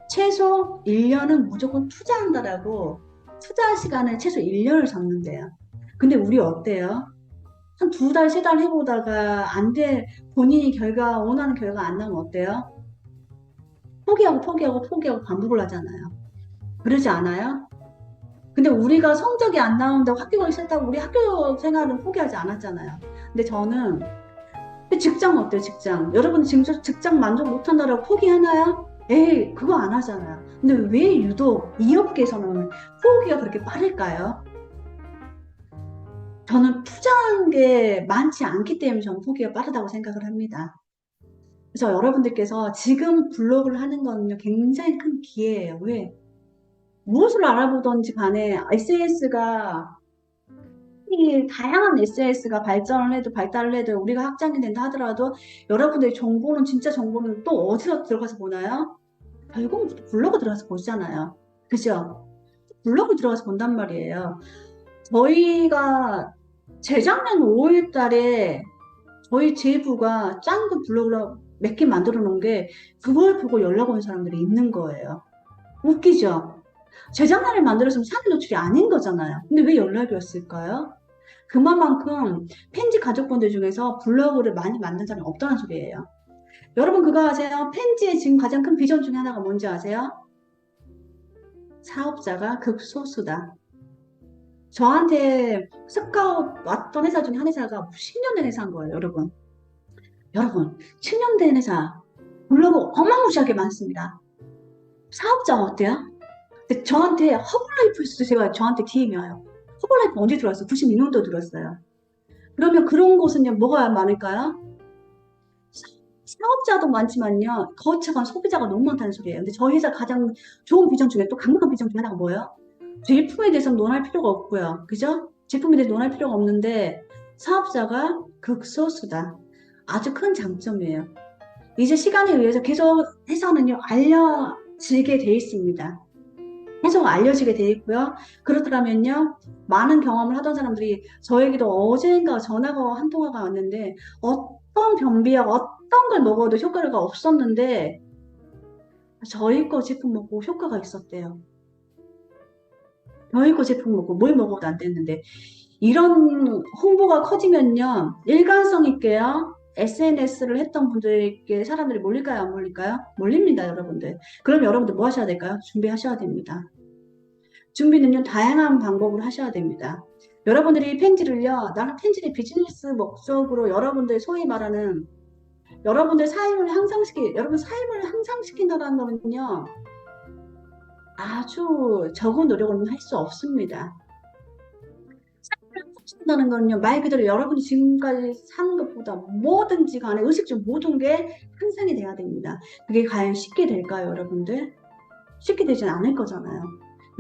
최소 1년은 무조건 투자한다라고 투자 시간을 최소 1년을 잡는데요. 근데 우리 어때요? 한 두 달, 세 달 해보다가 안 돼, 본인이 원하는 결과 안 나오면 어때요? 포기하고 반복을 하잖아요. 그러지 않아요? 근데 우리가 성적이 안 나오는데 학교 가기 싫다고 우리 학교 생활은 포기하지 않았잖아요. 근데 저는 직장 어때요, 직장? 여러분 지금 직장 만족 못한다고 포기하나요? 에이, 그거 안 하잖아요. 근데 왜 유독 이 업계에서는 포기가 그렇게 빠를까요? 저는 투자한 게 많지 않기 때문에 저는 포기가 빠르다고 생각을 합니다. 그래서 여러분들께서 지금 블로그를 하는 거는요, 굉장히 큰 기회예요. 왜? 무엇을 알아보던지 간에 SNS가 이 다양한 SNS가 발달을 해도 우리가 확장이 된다 하더라도 여러분들의 정보는 진짜 정보는 또 어디서 들어가서 보나요? 결국은 블로그 들어가서 보잖아요. 그죠? 블로그 들어가서 본단 말이에요. 저희가 재작년 5월 달에 저희 제부가 짱구 블로그를 몇 개 만들어 놓은 게 그걸 보고 연락 온 사람들이 있는 거예요. 웃기죠? 재작년에 만들었으면 사내 노출이 아닌 거잖아요. 근데 왜 연락이 왔을까요? 그만큼 팬지 가족분들 중에서 블로그를 많이 만든 사람이 없다는 소리예요. 여러분 그거 아세요? 팬지의 지금 가장 큰 비전 중에 하나가 뭔지 아세요? 사업자가 극소수다. 저한테 스카웃 왔던 회사 중에 한 회사가 10년 된 회사인 거예요, 여러분. 여러분, 10년 된 회사, 블로그 어마무시하게 많습니다. 사업자가 어때요? 근데 저한테 허블라이프에서도 제가 저한테 DM이 와요. 허블라이프 언제 들어왔어요? 96년도 들어왔어요. 그러면 그런 곳은요, 뭐가 많을까요? 사업자도 많지만요, 거쳐간 소비자가 너무 많다는 소리예요. 근데 저희 회사 가장 좋은 비전 중에 또 강력한 비전 중에 하나가 뭐예요? 제품에 대해서 논할 필요가 없고요. 그죠? 제품에 대해서 논할 필요가 없는데 사업자가 극소수다. 아주 큰 장점이에요. 이제 시간에 의해서 계속 회사는요, 알려지게 돼 있습니다. 계속 알려지게 돼 있고요. 그렇더라면요, 많은 경험을 하던 사람들이 저에게도 어젠가 전화가 한 통화가 왔는데 어떤 변비약, 어떤 걸 먹어도 효과가 없었는데 저희 거 제품 먹고 효과가 있었대요. 저희 거 제품 먹고 뭘 먹어도 안 됐는데 이런 홍보가 커지면요, 일관성 있게요. SNS를 했던 분들께 사람들이 몰릴까요? 안 몰릴까요? 몰립니다, 여러분들. 그럼 여러분들 뭐 하셔야 될까요? 준비하셔야 됩니다. 준비는요, 다양한 방법으로 하셔야 됩니다. 여러분들이 펜지를요, 나는 펜지를 비즈니스 목적으로 여러분들 소위 말하는 여러분들 여러분 삶을 향상시킨다는 거는요, 아주 적은 노력은 할 수 없습니다. 한다는 거는요, 말 그대로 여러분이 지금까지 사는 것보다 뭐든지 간에 의식 중 모든 게 향상이 돼야 됩니다. 그게 과연 쉽게 될까요, 여러분들? 쉽게 되진 않을 거잖아요.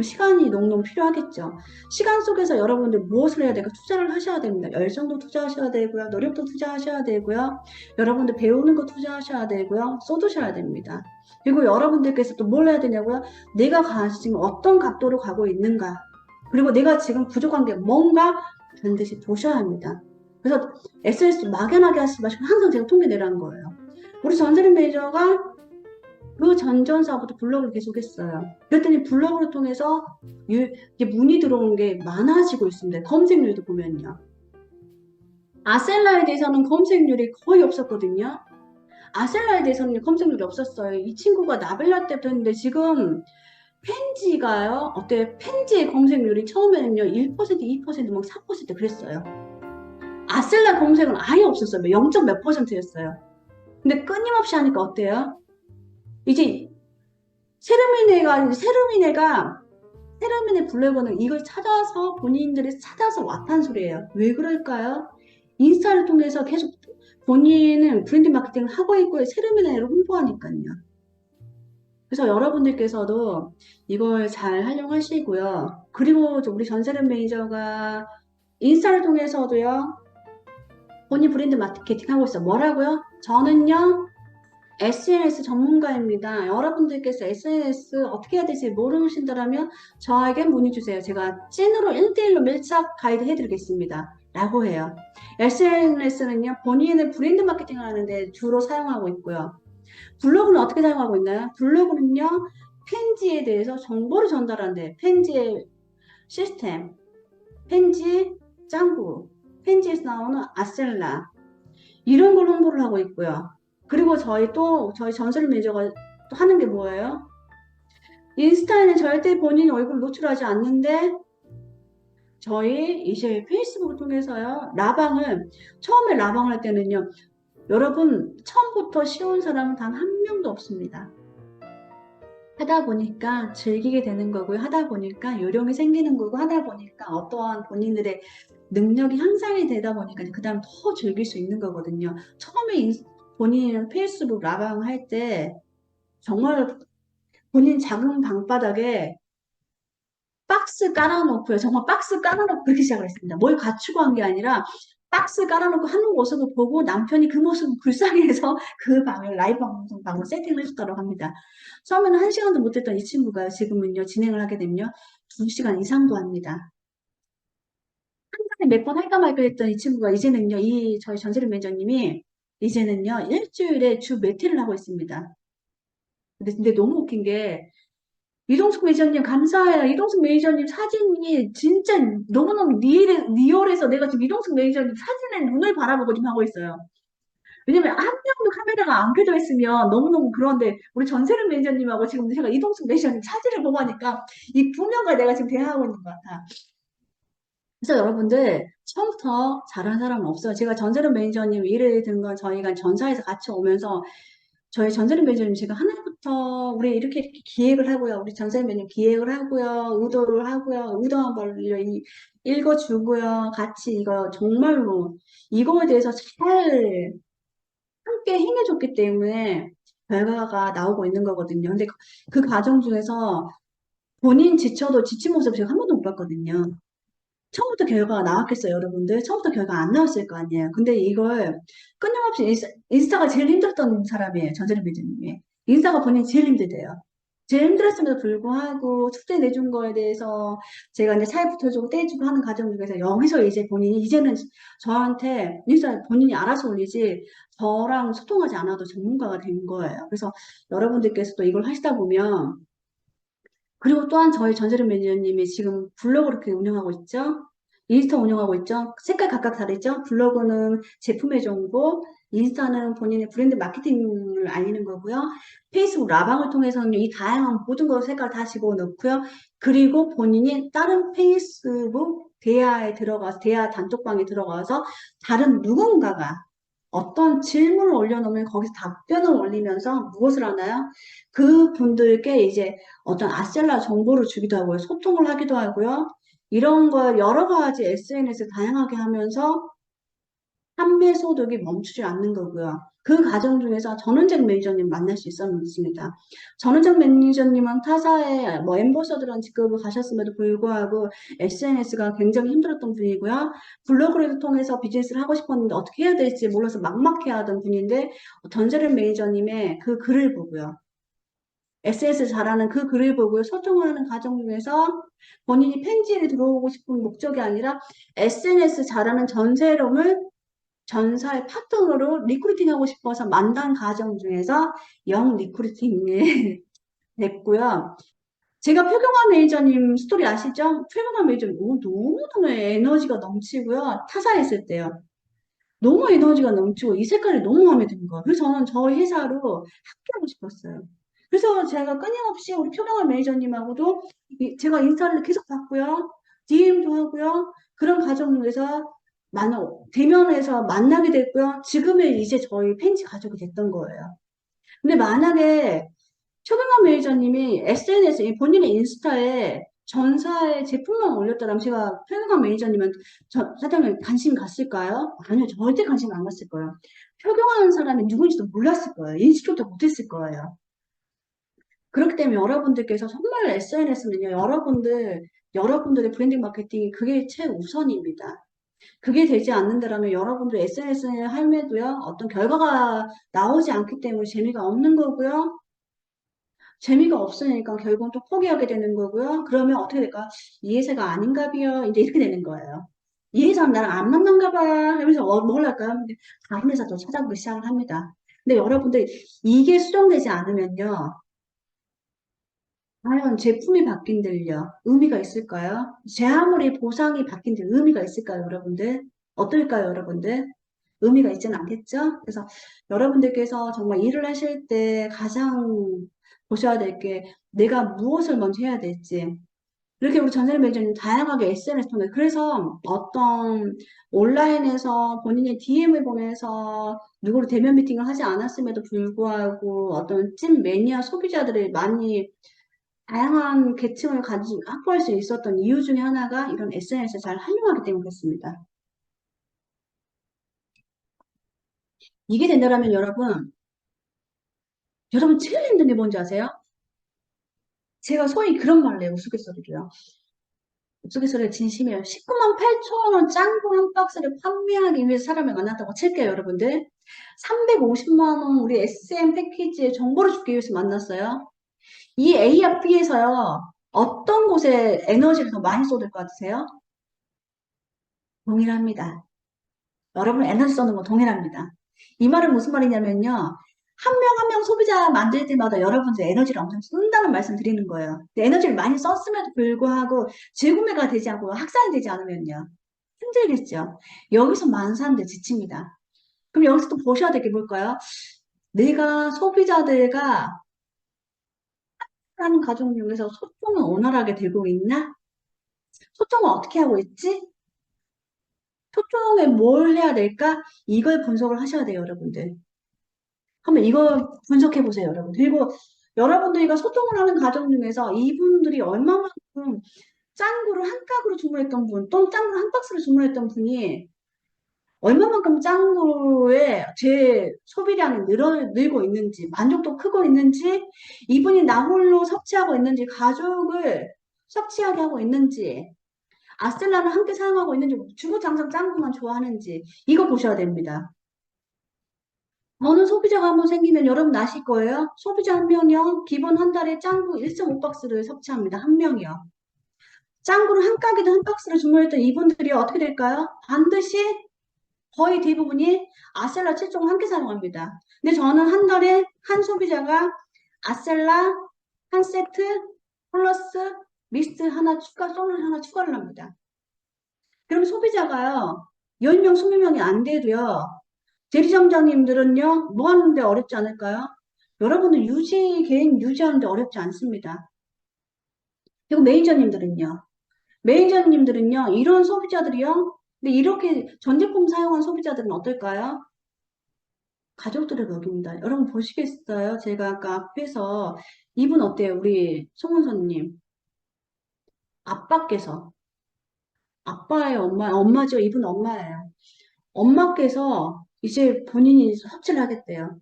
시간이 너무너무 필요하겠죠. 시간 속에서 여러분들 무엇을 해야 될까? 투자를 하셔야 됩니다. 열정도 투자하셔야 되고요. 노력도 투자하셔야 되고요. 여러분들 배우는 거 투자하셔야 되고요. 쏟으셔야 됩니다. 그리고 여러분들께서 또 뭘 해야 되냐고요? 내가 지금 어떤 각도로 가고 있는가? 그리고 내가 지금 부족한 게 뭔가 반드시 보셔야 합니다. 그래서 SNS 막연하게 하지 마시고 항상 제가 통계 내라는 거예요. 우리 전세림 매니저가 그 전전사부터 블로그를 계속했어요. 그랬더니 블로그를 통해서 문의 들어오는 게 많아지고 있습니다. 검색률도 보면요. 아셀라에 대해서는 검색률이 거의 없었거든요. 아셀라에 대해서는 검색률이 없었어요. 이 친구가 나벨라 때부터 했는데 지금 펜지가요. 어때요? 펜지의 검색률이 처음에는요. 1%, 2%, 막 4% 그랬어요. 아셀라 검색은 아예 없었어요. 0. 몇 %였어요. 근데 끊임없이 하니까 어때요? 이제 세르미네 블로거는 이걸 찾아서 본인들이 찾아서 왔다는 소리예요. 왜 그럴까요? 인스타를 통해서 계속 본인은 브랜드 마케팅을 하고 있고 세르미네를 홍보하니까요. 그래서 여러분들께서도 이걸 잘 활용하시고요. 그리고 우리 전세련 매니저가 인스타를 통해서도요. 본인 브랜드 마케팅 하고 있어. 뭐라고요? 저는요. SNS 전문가입니다. 여러분들께서 SNS 어떻게 해야 될지 모르신다면 저에게 문의 주세요. 제가 찐으로 1대1로 밀착 가이드 해드리겠습니다. 라고 해요. SNS는요, 본인의 브랜드 마케팅을 하는데 주로 사용하고 있고요. 블로그는 어떻게 사용하고 있나요? 블로그는요, 펜지에 대해서 정보를 전달하는데, 펜지의 시스템, 펜지 짱구, 펜지에서 나오는 아셀라, 이런 걸 홍보를 하고 있고요. 그리고 저희 전설 매니저가 또 하는 게 뭐예요? 인스타에는 절대 본인 얼굴 노출하지 않는데 저희 이제 페이스북을 통해서요. 처음에 라방을 할 때는요. 여러분 처음부터 쉬운 사람은 단 한 명도 없습니다. 하다 보니까 즐기게 되는 거고요. 하다 보니까 요령이 생기는 거고 하다 보니까 어떠한 본인들의 능력이 향상이 되다 보니까 그 다음 더 즐길 수 있는 거거든요. 처음에 본인 페이스북 라방 할 때 정말 본인 작은 방바닥에 박스 깔아놓고요. 정말 박스 깔아놓고 그렇게 시작을 했습니다. 뭘 갖추고 한 게 아니라 박스 깔아놓고 하는 모습을 보고 남편이 그 모습을 불쌍해서 그 방을 라이브 방송방으로 세팅을 해줬다고 합니다. 처음에는 1시간도 못했던 이 친구가 지금은요 진행을 하게 되면요 2시간 이상도 합니다. 한 달에 몇 번 할까 말까 했던 이 친구가 이제는요 저희 전세림 매니저님이 이제는요 일주일에 주 매트를 하고 있습니다. 근데 너무 웃긴 게 이동숙 매니저님 감사해요. 이동숙 매니저님 사진이 진짜 너무너무 리얼해서 내가 지금 이동숙 매니저님 사진에 눈을 바라보고 지금 하고 있어요. 왜냐면 한 명도 카메라가 안 켜져 있으면 너무너무 그런데 우리 전세름 매니저님하고 지금 제가 이동숙 매니저님 사진을 보고 하니까 이 두 명과 내가 지금 대화하고 있는 것 같아. 그래서 여러분들 처음부터 잘하는 사람은 없어요. 제가 전세름 매니저님 일을 든 건 저희가 전사에서 같이 오면서 저희 전세림 매니저님 제가 하나부터 우리 이렇게 기획을 하고요. 우리 전세림 매니저님 기획을 하고요. 의도를 하고요. 의도한 걸 읽어주고요. 같이 이거 정말로 이거에 대해서 잘 함께 행해줬기 때문에 결과가 나오고 있는 거거든요. 근데 그 과정 중에서 본인 지쳐도 지친 모습 제가 한 번도 못 봤거든요. 처음부터 결과가 나왔겠어요, 여러분들? 처음부터 결과 안 나왔을 거 아니에요. 근데 이걸 끊임없이 인스타가 제일 힘들었던 사람이에요, 전재림 매니저님이. 인스타가 본인이 제일 힘들대요. 제일 힘들었음에도 불구하고 축제 내준 거에 대해서 제가 이제 차에 붙여주고 떼주고 하는 과정 중에서 여기서 이제 본인이 이제는 저한테 인스타 본인이 알아서 올리지 저랑 소통하지 않아도 전문가가 된 거예요. 그래서 여러분들께서도 이걸 하시다 보면 그리고 또한 저희 전세림 매니저님이 지금 블로그 이렇게 운영하고 있죠. 인스타 운영하고 있죠. 색깔 각각 다르죠. 블로그는 제품의 정보, 인스타는 본인의 브랜드 마케팅을 알리는 거고요. 페이스북 라방을 통해서는 이 다양한 모든 걸 색깔 다 집어넣고요. 그리고 본인이 다른 페이스북 대화에 들어가서, 대화 단톡방에 들어가서 다른 누군가가 어떤 질문을 올려놓으면 거기서 답변을 올리면서 무엇을 하나요? 그 분들께 이제 어떤 아셀라 정보를 주기도 하고요. 소통을 하기도 하고요. 이런 걸 여러 가지 SNS 다양하게 하면서 판매 소득이 멈추지 않는 거고요. 그 과정 중에서 전원책 매니저님 만날 수 있었습니다. 전원책 매니저님은 타사의 뭐 엠버서더라는 직급을 가셨음에도 불구하고 SNS가 굉장히 힘들었던 분이고요. 블로그를 통해서 비즈니스를 하고 싶었는데 어떻게 해야 될지 몰라서 막막해 하던 분인데 전재련 매니저님의 그 글을 보고요. SNS 잘하는 그 글을 보고 소통을 하는 과정 중에서 본인이 팬지에 들어오고 싶은 목적이 아니라 SNS 잘하는 전세롬을 전사의 파트너로 리크루팅하고 싶어서 만난 과정 중에서 영 리크루팅이 됐고요. 제가 표경화 매니저님 스토리 아시죠? 표경화 매니저님 너무너무 에너지가 넘치고요. 타사했을 때요. 너무 에너지가 넘치고 이 색깔이 너무 마음에 드는 거예요. 그래서 저는 저희 회사로 합격하고 싶었어요. 그래서 제가 끊임없이 우리 표경화 매니저님하고도 제가 인스타를 계속 봤고요. DM도 하고요. 그런 과정 중에서 대면에서 만나게 됐고요. 지금은 이제 저희 팬지 가족이 됐던 거예요. 근데 만약에 표경화 매니저님이 SNS에 본인의 인스타에 전사의 제품만 올렸더라면 제가 표경화 매니저님은 사장님 관심 갔을까요? 아니요, 절대 관심 안 갔을 거예요. 표경하는 사람이 누군지도 몰랐을 거예요. 인식도 못했을 거예요. 그렇기 때문에 여러분들께서 정말 SNS는요, 여러분들의 브랜딩 마케팅이 그게 최우선입니다. 그게 되지 않는다라면 여러분들 SNS 할매도요, 어떤 결과가 나오지 않기 때문에 재미가 없는 거고요. 재미가 없으니까 결국은 또 포기하게 되는 거고요. 그러면 어떻게 될까? 이 회사가 아닌가 봐요. 이제 이렇게 되는 거예요. 이 회사는 나랑 안 맞는가 봐. 하면서 뭘 할까요? 근데 다른 회사 또 찾아보기 시작을 합니다. 근데 여러분들 이게 수정되지 않으면요. 과연 제품이 바뀐들요. 의미가 있을까요? 제 아무리 보상이 바뀐들 의미가 있을까요, 여러분들? 어떨까요, 여러분들? 의미가 있지는 않겠죠? 그래서 여러분들께서 정말 일을 하실 때 가장 보셔야 될 게 내가 무엇을 먼저 해야 될지. 이렇게 우리 전자레 매니저님 다양하게 SNS 통해 그래서 어떤 온라인에서 본인의 DM을 보내서 누구를 대면 미팅을 하지 않았음에도 불구하고 어떤 찐 매니아 소비자들을 많이 다양한 계층을 확보할 수 있었던 이유 중에 하나가 이런 SNS를 잘 활용하기 때문에 그렇습니다. 이게 된다면 여러분 제일 힘든 게 뭔지 아세요? 제가 소위 그런 말을 해요. 우스갯소리로요. 우스갯소리가 진심이에요. 19만 8천 원 짱구 한 박스를 판매하기 위해서 사람을 만났다고 칠게요, 여러분들. 350만 원 우리 SM 패키지에 정보를 주기 위해서 만났어요. 이 A와 B에서요. 어떤 곳에 에너지를 더 많이 쏟을 것 같으세요? 동일합니다. 여러분 에너지 쏟는 거 동일합니다. 이 말은 무슨 말이냐면요. 한 명 한 명 소비자 만들 때마다 여러분들 에너지를 엄청 쓴다는 말씀 드리는 거예요. 근데 에너지를 많이 썼음에도 불구하고 재구매가 되지 않고 확산이 되지 않으면요. 힘들겠죠. 여기서 많은 사람들 지칩니다. 그럼 여기서 또 보셔야 될 게 뭘까요? 내가 소비자들과 하는 과정 중에서 소통을 원활하게 되고 있나? 소통을 어떻게 하고 있지? 소통에 뭘 해야 될까? 이걸 분석을 하셔야 돼요, 여러분들. 한번 이거 분석해 보세요, 여러분. 그리고 여러분들과 소통을 하는 과정 중에서 이분들이 얼마만큼 짱구를 한 깍으로 주문했던 분, 또는 짱구를 한 박스를 주문했던 분이 얼마만큼 짱구의 제 소비량이 늘고 있는지, 만족도 크고 있는지, 이분이 나 홀로 섭취하고 있는지, 가족을 섭취하게 하고 있는지, 아스텔라를 함께 사용하고 있는지, 주구장창 짱구만 좋아하는지, 이거 보셔야 됩니다. 어느 소비자가 한번 생기면 여러분 아실 거예요. 소비자 한 명이요. 기본 한 달에 짱구 1.5박스를 섭취합니다. 한 명이요. 짱구를 한 가게도 한 박스를 주문했던 이분들이 어떻게 될까요? 반드시 거의 대부분이 아셀라 7종을 함께 사용합니다. 근데 저는 한 달에 한 소비자가 아셀라 한 세트 플러스 미스트 하나 추가, 솔을 하나 추가를 합니다. 그럼 소비자가요. 10명, 20명이 안 돼도요. 대리점장님들은요, 뭐 하는데 어렵지 않을까요? 여러분들 개인 유지하는데 어렵지 않습니다. 그리고 매니저님들은요, 이런 소비자들이요, 근데 이렇게 전 제품 사용한 소비자들은 어떨까요? 가족들을 먹입니다. 여러분 보시겠어요? 제가 아까 앞에서 이분 어때요? 우리 송은선님. 아빠께서, 아빠예요, 엄마죠? 이분 엄마예요. 엄마께서 이제 본인이 섭취를 하겠대요.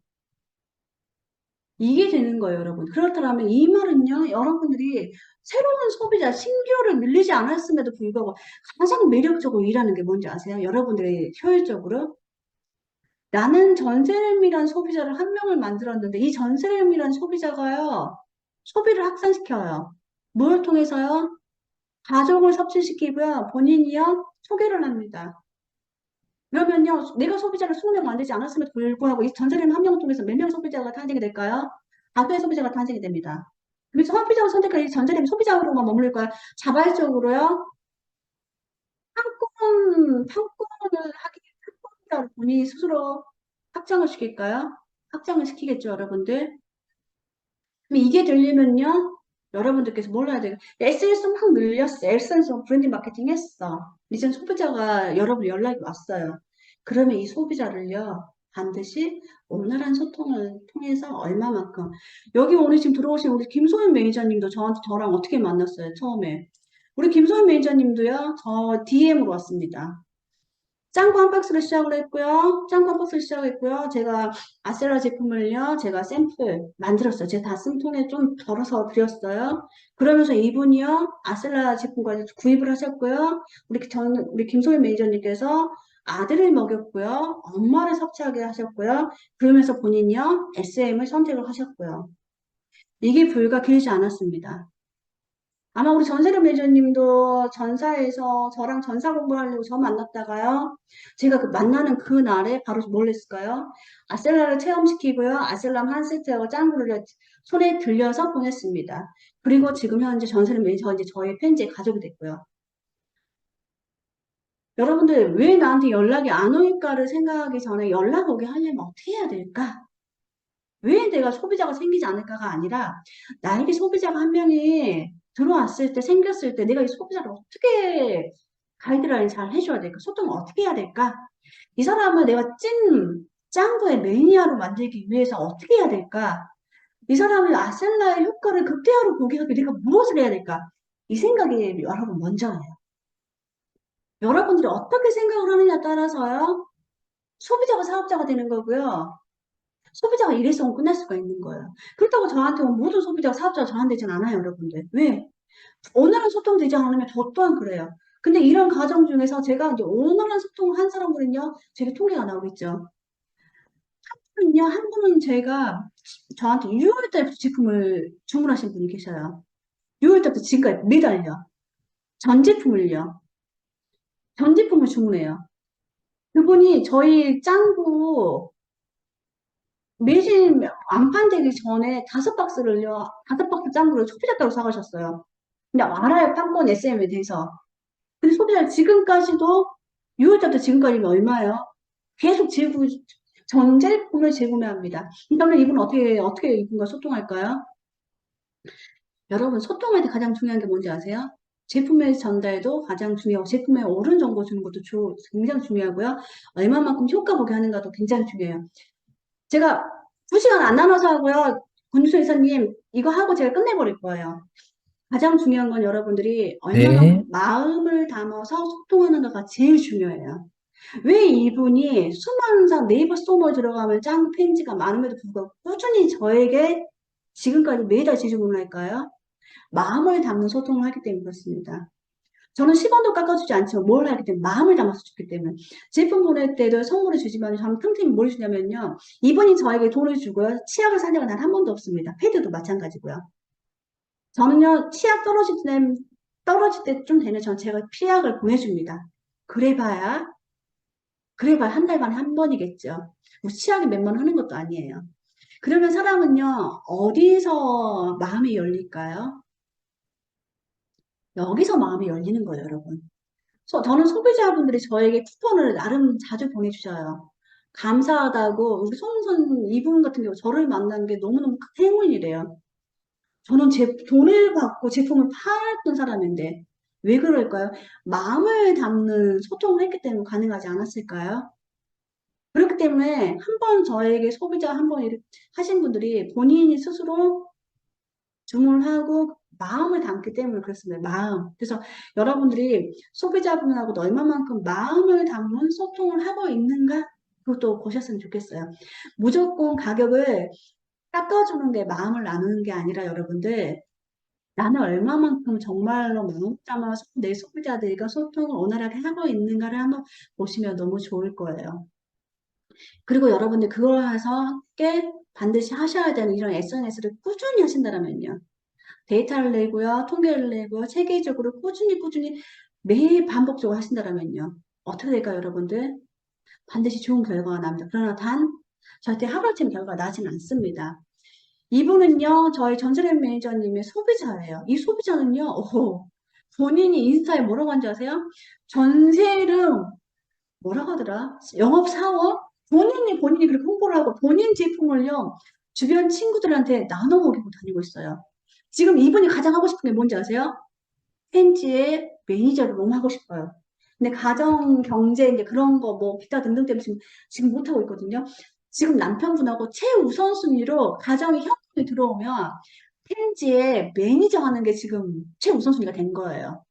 이게 되는 거예요, 여러분. 그렇다면 이 말은요, 여러분들이 새로운 소비자, 신규를 늘리지 않았음에도 불구하고 가장 매력적으로 일하는 게 뭔지 아세요? 여러분들이 효율적으로? 나는 전세림이란 소비자를 한 명을 만들었는데 이 전세림이란 소비자가요, 소비를 확산시켜요. 뭘 통해서요? 가족을 섭취시키고요, 본인이요, 소개를 합니다. 그러면요, 내가 소비자를 20명 만들지 않았음에도 불구하고 이 전세림 한 명을 통해서 몇 명 소비자가 탄생이 될까요? 다수의 소비자가 탄생이 됩니다. 그래서 소비자를 선택할 이 전세림 소비자로만 머무를까요? 자발적으로요, 판권을 하기, 판권이라고 본인이 스스로 확장을 시킬까요? 확장을 시키겠죠, 여러분들. 그럼 이게 되려면요, 여러분들께서 몰라야 돼요. SNS 막 늘렸어. SNS 브랜딩 마케팅 했어. 이제 소비자가 여러분 연락이 왔어요. 그러면 이 소비자를요, 반드시 원활한 소통을 통해서 얼마만큼. 여기 오늘 지금 들어오신 우리 김소연 매니저님도 저랑 어떻게 만났어요, 처음에. 우리 김소연 매니저님도요, 저 DM으로 왔습니다. 짱구 한 박스를 시작을 했고요. 짱구 한 박스를 시작했고요. 제가 아셀라 제품을요. 제가 샘플 만들었어요. 제가 다 쓴통에 좀 덜어서 드렸어요. 그러면서 이분이요. 아셀라 제품까지 구입을 하셨고요. 우리 김소희 매니저님께서 아들을 먹였고요. 엄마를 섭취하게 하셨고요. 그러면서 본인이요. SM을 선택을 하셨고요. 이게 불과 길지 않았습니다. 아마 우리 전세련 매니저님도 전사에서 저랑 전사 공부하려고 저 만났다가요. 제가 그 만나는 그 날에 바로 뭘 했을까요? 아셀라를 체험시키고요. 아셀람 한 세트하고 짱구를 손에 들려서 보냈습니다. 그리고 지금 현재 전세련 매니저 이제 저희 팬지에 가족이 됐고요. 여러분들 왜 나한테 연락이 안 올까를 생각하기 전에 연락 오게 하려면 어떻게 해야 될까? 왜 내가 소비자가 생기지 않을까가 아니라 나에게 소비자가 한 명이 들어왔을 때 생겼을 때 내가 이 소비자를 어떻게 가이드라인 잘 해줘야 될까? 소통을 어떻게 해야 될까? 이 사람을 내가 짱구의 매니아로 만들기 위해서 어떻게 해야 될까? 이 사람을 아셀라의 효과를 극대화로 보게 하기 내가 무엇을 해야 될까? 이 생각이 여러분 먼저예요. 여러분들이 어떻게 생각을 하느냐에 따라서요. 소비자가 사업자가 되는 거고요. 소비자가 이래서 온 끝날 수가 있는 거예요. 그렇다고 저한테 온 모든 소비자가 사업자가 저한테 되진 않아요, 여러분들. 왜? 원활한 소통되지 않으면 저 또한 그래요. 근데 이런 과정 중에서 제가 이제 원활한 소통을 한 사람들은요, 제가 통계가 나오겠죠. 한 분은 제가 저한테 6월 달부터 제품을 주문하신 분이 계셔요. 6월 달부터 지금까지 매달요. 전 제품을요. 전 제품을 주문해요. 그분이 저희 짱구 매진 완판되기 전에 5박스를요, 5박스 짱구를 소비자 따로 사가셨어요. 근데 알아요, 판권 SM에 대해서. 근데 소비자 지금까지도 6월달부터 지금까지는 얼마예요? 계속 전 제품을 재구매합니다. 그러면 이분 어떻게 이분과 소통할까요? 여러분, 소통할 때 가장 중요한 게 뭔지 아세요? 제품의 전달도 가장 중요하고, 제품에 옳은 정보 주는 것도 굉장히 중요하고요. 얼마만큼 효과 보게 하는가도 굉장히 중요해요. 제가 2시간 안 나눠서 하고요. 권유수 이사님, 이거 하고 제가 끝내버릴 거예요. 가장 중요한 건 여러분들이 네. 얼마만큼 마음을 담아서 소통하는가가 제일 중요해요. 왜 이분이 수많은 네이버 스토어에 들어가면 짱 팬지가 많음에도 불구하고 꾸준히 저에게 지금까지 매달 지주문을 할까요? 마음을 담는 소통을 하기 때문에 그렇습니다. 저는 10원도 깎아주지 않지만 뭘 하기 때문에 마음을 담아서 줬기 때문에 제품 보낼 때도 선물을 주지만 저는 틈틈이 뭘 주냐면요. 이분이 저에게 돈을 주고요. 치약을 산 적은 단 한 번도 없습니다. 패드도 마찬가지고요. 저는요. 치약 떨어질 때쯤 되면 전 제가 치약을 보내줍니다. 그래봐야 한 달 만에 한 번이겠죠. 뭐 치약이 몇 번 하는 것도 아니에요. 그러면 사람은요. 어디서 마음이 열릴까요? 여기서 마음이 열리는 거예요, 여러분. 저는 소비자분들이 저에게 쿠폰을 나름 자주 보내주셔요. 감사하다고 우리 송선 이분 같은 경우 저를 만난 게 너무너무 큰 행운이래요. 저는 돈을 받고 제품을 팔았던 사람인데 왜 그럴까요? 마음을 담는 소통을 했기 때문에 가능하지 않았을까요? 그렇기 때문에 한 번 저에게 소비자 한 번 하신 분들이 본인이 스스로 주문을 하고 마음을 담기 때문에 그렇습니다. 마음. 그래서 여러분들이 소비자분하고도 얼마만큼 마음을 담는 소통을 하고 있는가? 그것도 보셨으면 좋겠어요. 무조건 가격을 깎아주는 게 마음을 나누는 게 아니라 여러분들 나는 얼마만큼 정말로 마음 담아서 내 소비자들과 소통을 원활하게 하고 있는가를 한번 보시면 너무 좋을 거예요. 그리고 여러분들 그걸 해서 함께 반드시 하셔야 되는 이런 SNS를 꾸준히 하신다면요. 데이터를 내고요, 통계를 내고요, 체계적으로 꾸준히 매일 반복적으로 하신다면요. 어떻게 될까요, 여러분들? 반드시 좋은 결과가 납니다. 그러나 단 절대 하루아침 결과가 나진 않습니다. 이분은요, 저희 전설의 매니저님의 소비자예요. 이 소비자는요, 본인이 인스타에 뭐라고 한지 아세요? 전세를 뭐라고 하더라? 영업사원? 본인이 그렇게 홍보를 하고 본인 제품을요, 주변 친구들한테 나눠 먹이고 다니고 있어요. 지금 이분이 가장 하고 싶은 게 뭔지 아세요? 펜지의 매니저를 너무 하고 싶어요. 근데 가정 경제 이제 그런 거 뭐 기타 등등 때문에 지금 못 하고 있거든요. 지금 남편분하고 최우선순위로 가정에 현금이 들어오면 펜지의 매니저 하는 게 지금 최우선순위가 된 거예요.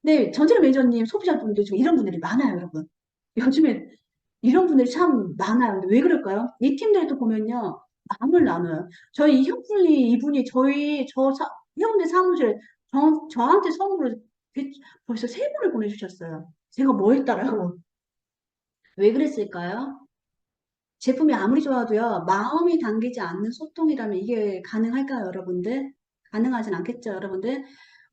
네, 전체적 매니저님 소비자분들 중에 이런 분들이 많아요, 여러분. 요즘에 이런 분들이 참 많아요. 근데 왜 그럴까요? 이 팀들도 보면요, 마음을 나눠요. 저희 이분이 회원들 사무실 저한테 선물을 벌써 세 번을 보내주셨어요. 제가 뭐 했다라고. 왜 그랬을까요? 제품이 아무리 좋아도요, 마음이 담기지 않는 소통이라면 이게 가능할까요, 여러분들? 가능하진 않겠죠, 여러분들?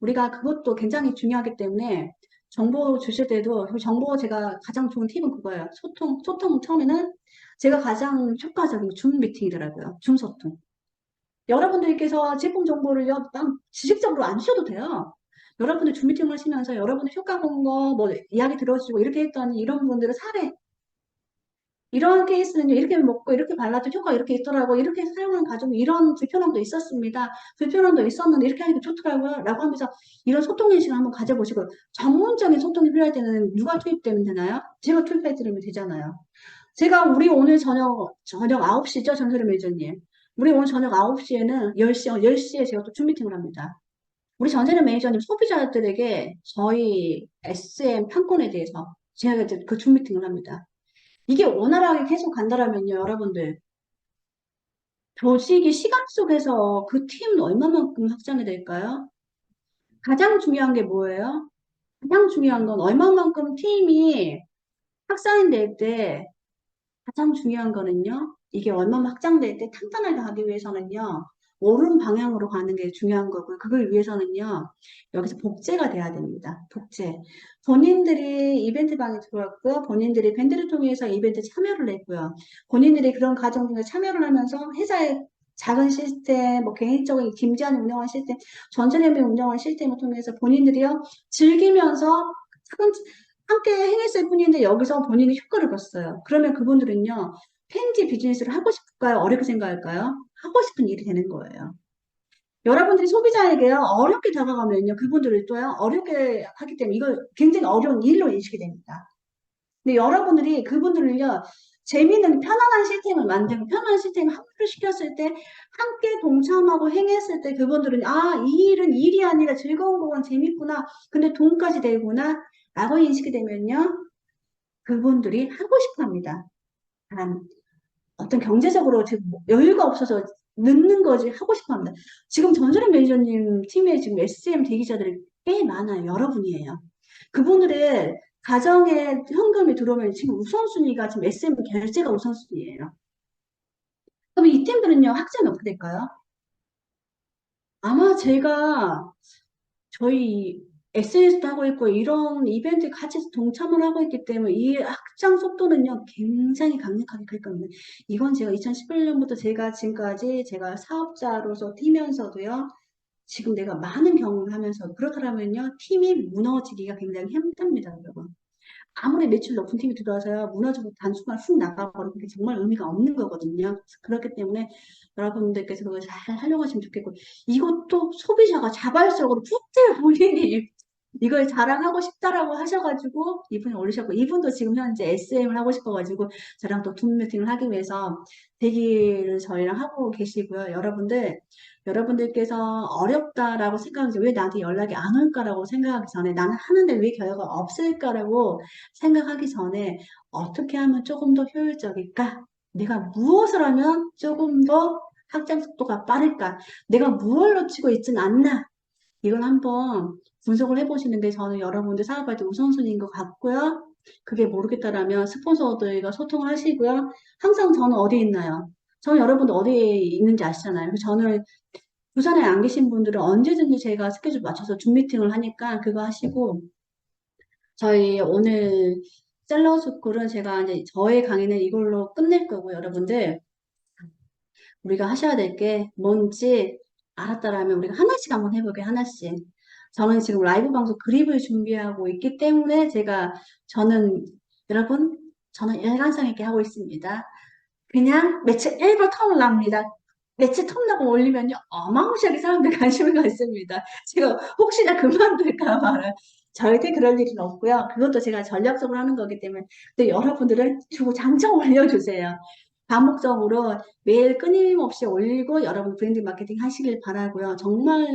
우리가 그것도 굉장히 중요하기 때문에 정보 주실 때도 그 정보 제가 가장 좋은 팁은 그거예요. 소통 처음에는 제가 가장 효과적인 줌 미팅이더라고요. 줌 소통. 여러분들께서 제품 정보를요, 막 지식적으로 안 주셔도 돼요. 여러분들 줌 미팅을 하시면서 여러분들 효과 본 거, 뭐, 이야기 들어주고 이렇게 했더니 이런 분들은 사례, 이런 케이스는요, 이렇게 먹고 이렇게 발라도 효과가 이렇게 있더라고. 이렇게 사용한 가지고 이런 불편함도 있었습니다. 불편함도 있었는데 이렇게 하니까 좋더라고요. 라고 하면서 이런 소통의 시간 한번 가져보시고 전문적인 소통이 필요할 때는 누가 투입되면 되나요? 제가 투입해드리면 되잖아요. 제가 우리 오늘 저녁 9시죠, 전설의 매니저님. 우리 오늘 저녁 9시에는 10시에 제가 또 줌 미팅을 합니다. 우리 전설의 매니저님 소비자들에게 저희 SM 판권에 대해서 제가 이제 그 줌 미팅을 합니다. 이게 원활하게 계속 간다라면요, 여러분들. 조직이 시간 속에서 그 팀은 얼마만큼 확장이 될까요? 가장 중요한 게 뭐예요? 가장 중요한 건 얼마만큼 팀이 확산이 될 때, 가장 중요한 거는요, 이게 얼마만 확장될 때 탄탄하게 가기 위해서는요, 옳은 방향으로 가는 게 중요한 거고요. 그걸 위해서는요, 여기서 복제가 돼야 됩니다. 복제. 본인들이 이벤트방에 들어왔고요. 본인들이 밴드를 통해서 이벤트 참여를 했고요. 본인들이 그런 과정 중에 참여를 하면서 회사의 작은 시스템, 뭐 개인적인 김지한이 운영한 시스템, 전체联盟 운영한 시스템을 통해서 본인들이요, 즐기면서 함께 행했을 뿐인데 여기서 본인이 효과를 봤어요. 그러면 그분들은요, 팬지 비즈니스를 하고 싶을까요? 어렵게 생각할까요? 하고 싶은 일이 되는 거예요. 여러분들이 소비자에게요, 어렵게 다가가면요, 그분들을 또요, 어렵게 하기 때문에 이걸 굉장히 어려운 일로 인식이 됩니다. 근데 여러분들이 그분들을요, 재미있는 편안한 시스템을 만들고 편안한 시스템을 합류를 시켰을 때 함께 동참하고 행했을 때 그분들은 아, 이 일은 일이 아니라 즐거운 거구나 재밌구나 근데 돈까지 되구나 라고 인식이 되면요 그분들이 하고 싶어 합니다. 단 어떤 경제적으로 지금 여유가 없어서 늦는 거지 하고 싶어 합니다. 지금 전설의 매니저님 팀에 지금 SM 대기자들이 꽤 많아요. 여러분이에요. 그분들의 가정에 현금이 들어오면 지금 우선순위가 지금 SM 결제가 우선순위예요. 그럼 이 팀들은요, 확장이 어떻게 될까요? 아마 제가 저희 SNS도 하고 있고 이런 이벤트에 같이 동참을 하고 있기 때문에 이 확장 속도는요 굉장히 강력하게 클 겁니다. 이건 제가 2011년부터 제가 지금까지 제가 사업자로서 뛰면서도요 지금 내가 많은 경험을 하면서 그렇다면요 팀이 무너지기가 굉장히 힘듭니다 여러분. 아무리 매출 높은 팀이 들어와서요, 무너지고 단순간 훅 나가버리고 그게 정말 의미가 없는 거거든요. 그렇기 때문에 여러분들께서 그걸 잘 활용하시면 좋겠고, 이것도 소비자가 자발적으로 푹 본인이 이걸 자랑하고 싶다라고 하셔가지고 이분이 올리셨고, 이분도 지금 현재 SM을 하고 싶어가지고 저랑 또 줌 미팅을 하기 위해서 대기를 저희랑 하고 계시고요. 여러분들께서 어렵다라고 생각하지 왜 나한테 연락이 안 올까라고 생각하기 전에, 나는 하는데 왜 결과가 없을까라고 생각하기 전에, 어떻게 하면 조금 더 효율적일까? 내가 무엇을 하면 조금 더 확장 속도가 빠를까? 내가 무엇을 놓치고 있진 않나? 이걸 한번 분석을 해보시는 게 저는 여러분들 사업할 때 우선순위인 것 같고요. 그게 모르겠다라면 스폰서들과 소통을 하시고요. 항상 저는 어디에 있나요? 저는 여러분들 어디에 있는지 아시잖아요. 그래서 저는 부산에 안 계신 분들은 언제든지 제가 스케줄 맞춰서 줌 미팅을 하니까 그거 하시고, 저희 오늘 셀러스쿨은 제가 이제 저의 강의는 이걸로 끝낼 거고, 여러분들 우리가 하셔야 될 게 뭔지 알았다라면 우리가 하나씩 한번 해볼게요. 하나씩. 저는 지금 라이브 방송 그립을 준비하고 있기 때문에 저는 여러분, 저는 일관성 있게 하고 있습니다. 그냥 매체 일부 텀을 납니다. 매체 텀 나고 올리면요, 어마무시하게 사람들 관심을 갖습니다. 제가 혹시나 그만둘까 말은 절대 그럴 일은 없고요. 그것도 제가 전략적으로 하는 거기 때문에. 근데 여러분들은 주고 장정 올려주세요. 반복적으로 매일 끊임없이 올리고 여러분 브랜드 마케팅 하시길 바라고요. 정말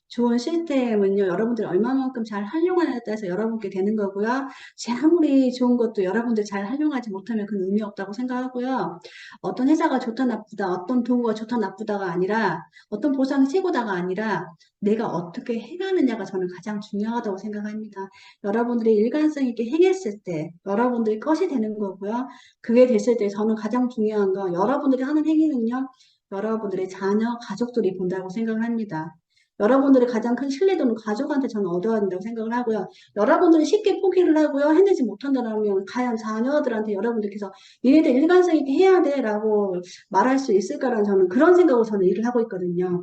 좋은 시스템은요, 여러분들이 얼마만큼 잘 활용하냐에 따라서 여러분께 되는 거고요. 제 아무리 좋은 것도 여러분들 잘 활용하지 못하면 그건 의미 없다고 생각하고요. 어떤 회사가 좋다 나쁘다, 어떤 도구가 좋다 나쁘다가 아니라, 어떤 보상이 최고다가 아니라 내가 어떻게 해가느냐가 저는 가장 중요하다고 생각합니다. 여러분들이 일관성 있게 행했을 때 여러분들이 것이 되는 거고요. 그게 됐을 때 저는 가장 중요한 건, 여러분들이 하는 행위는요, 여러분들의 자녀, 가족들이 본다고 생각을 합니다. 여러분들의 가장 큰 신뢰도는 가족한테 저는 얻어야 된다고 생각을 하고요. 여러분들이 쉽게 포기를 하고요, 해내지 못한다면 과연 자녀들한테 여러분들께서 얘네들 일관성 있게 해야 돼 라고 말할 수 있을까라는, 저는 그런 생각으로 저는 일을 하고 있거든요.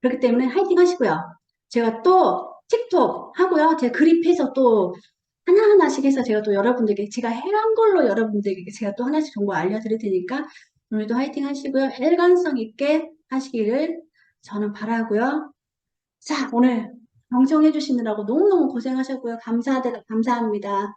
그렇기 때문에 화이팅 하시고요. 제가 또 틱톡 하고요. 제가 그립해서 또 하나하나씩 해서 제가 또 여러분들께 제가 해한 걸로 여러분들에게 제가 또 하나씩 정보 알려드릴 테니까 오늘도 화이팅 하시고요. 일관성 있게 하시기를 저는 바라고요. 자, 오늘 경청해 주시느라고 너무너무 고생하셨고요. 감사합니다.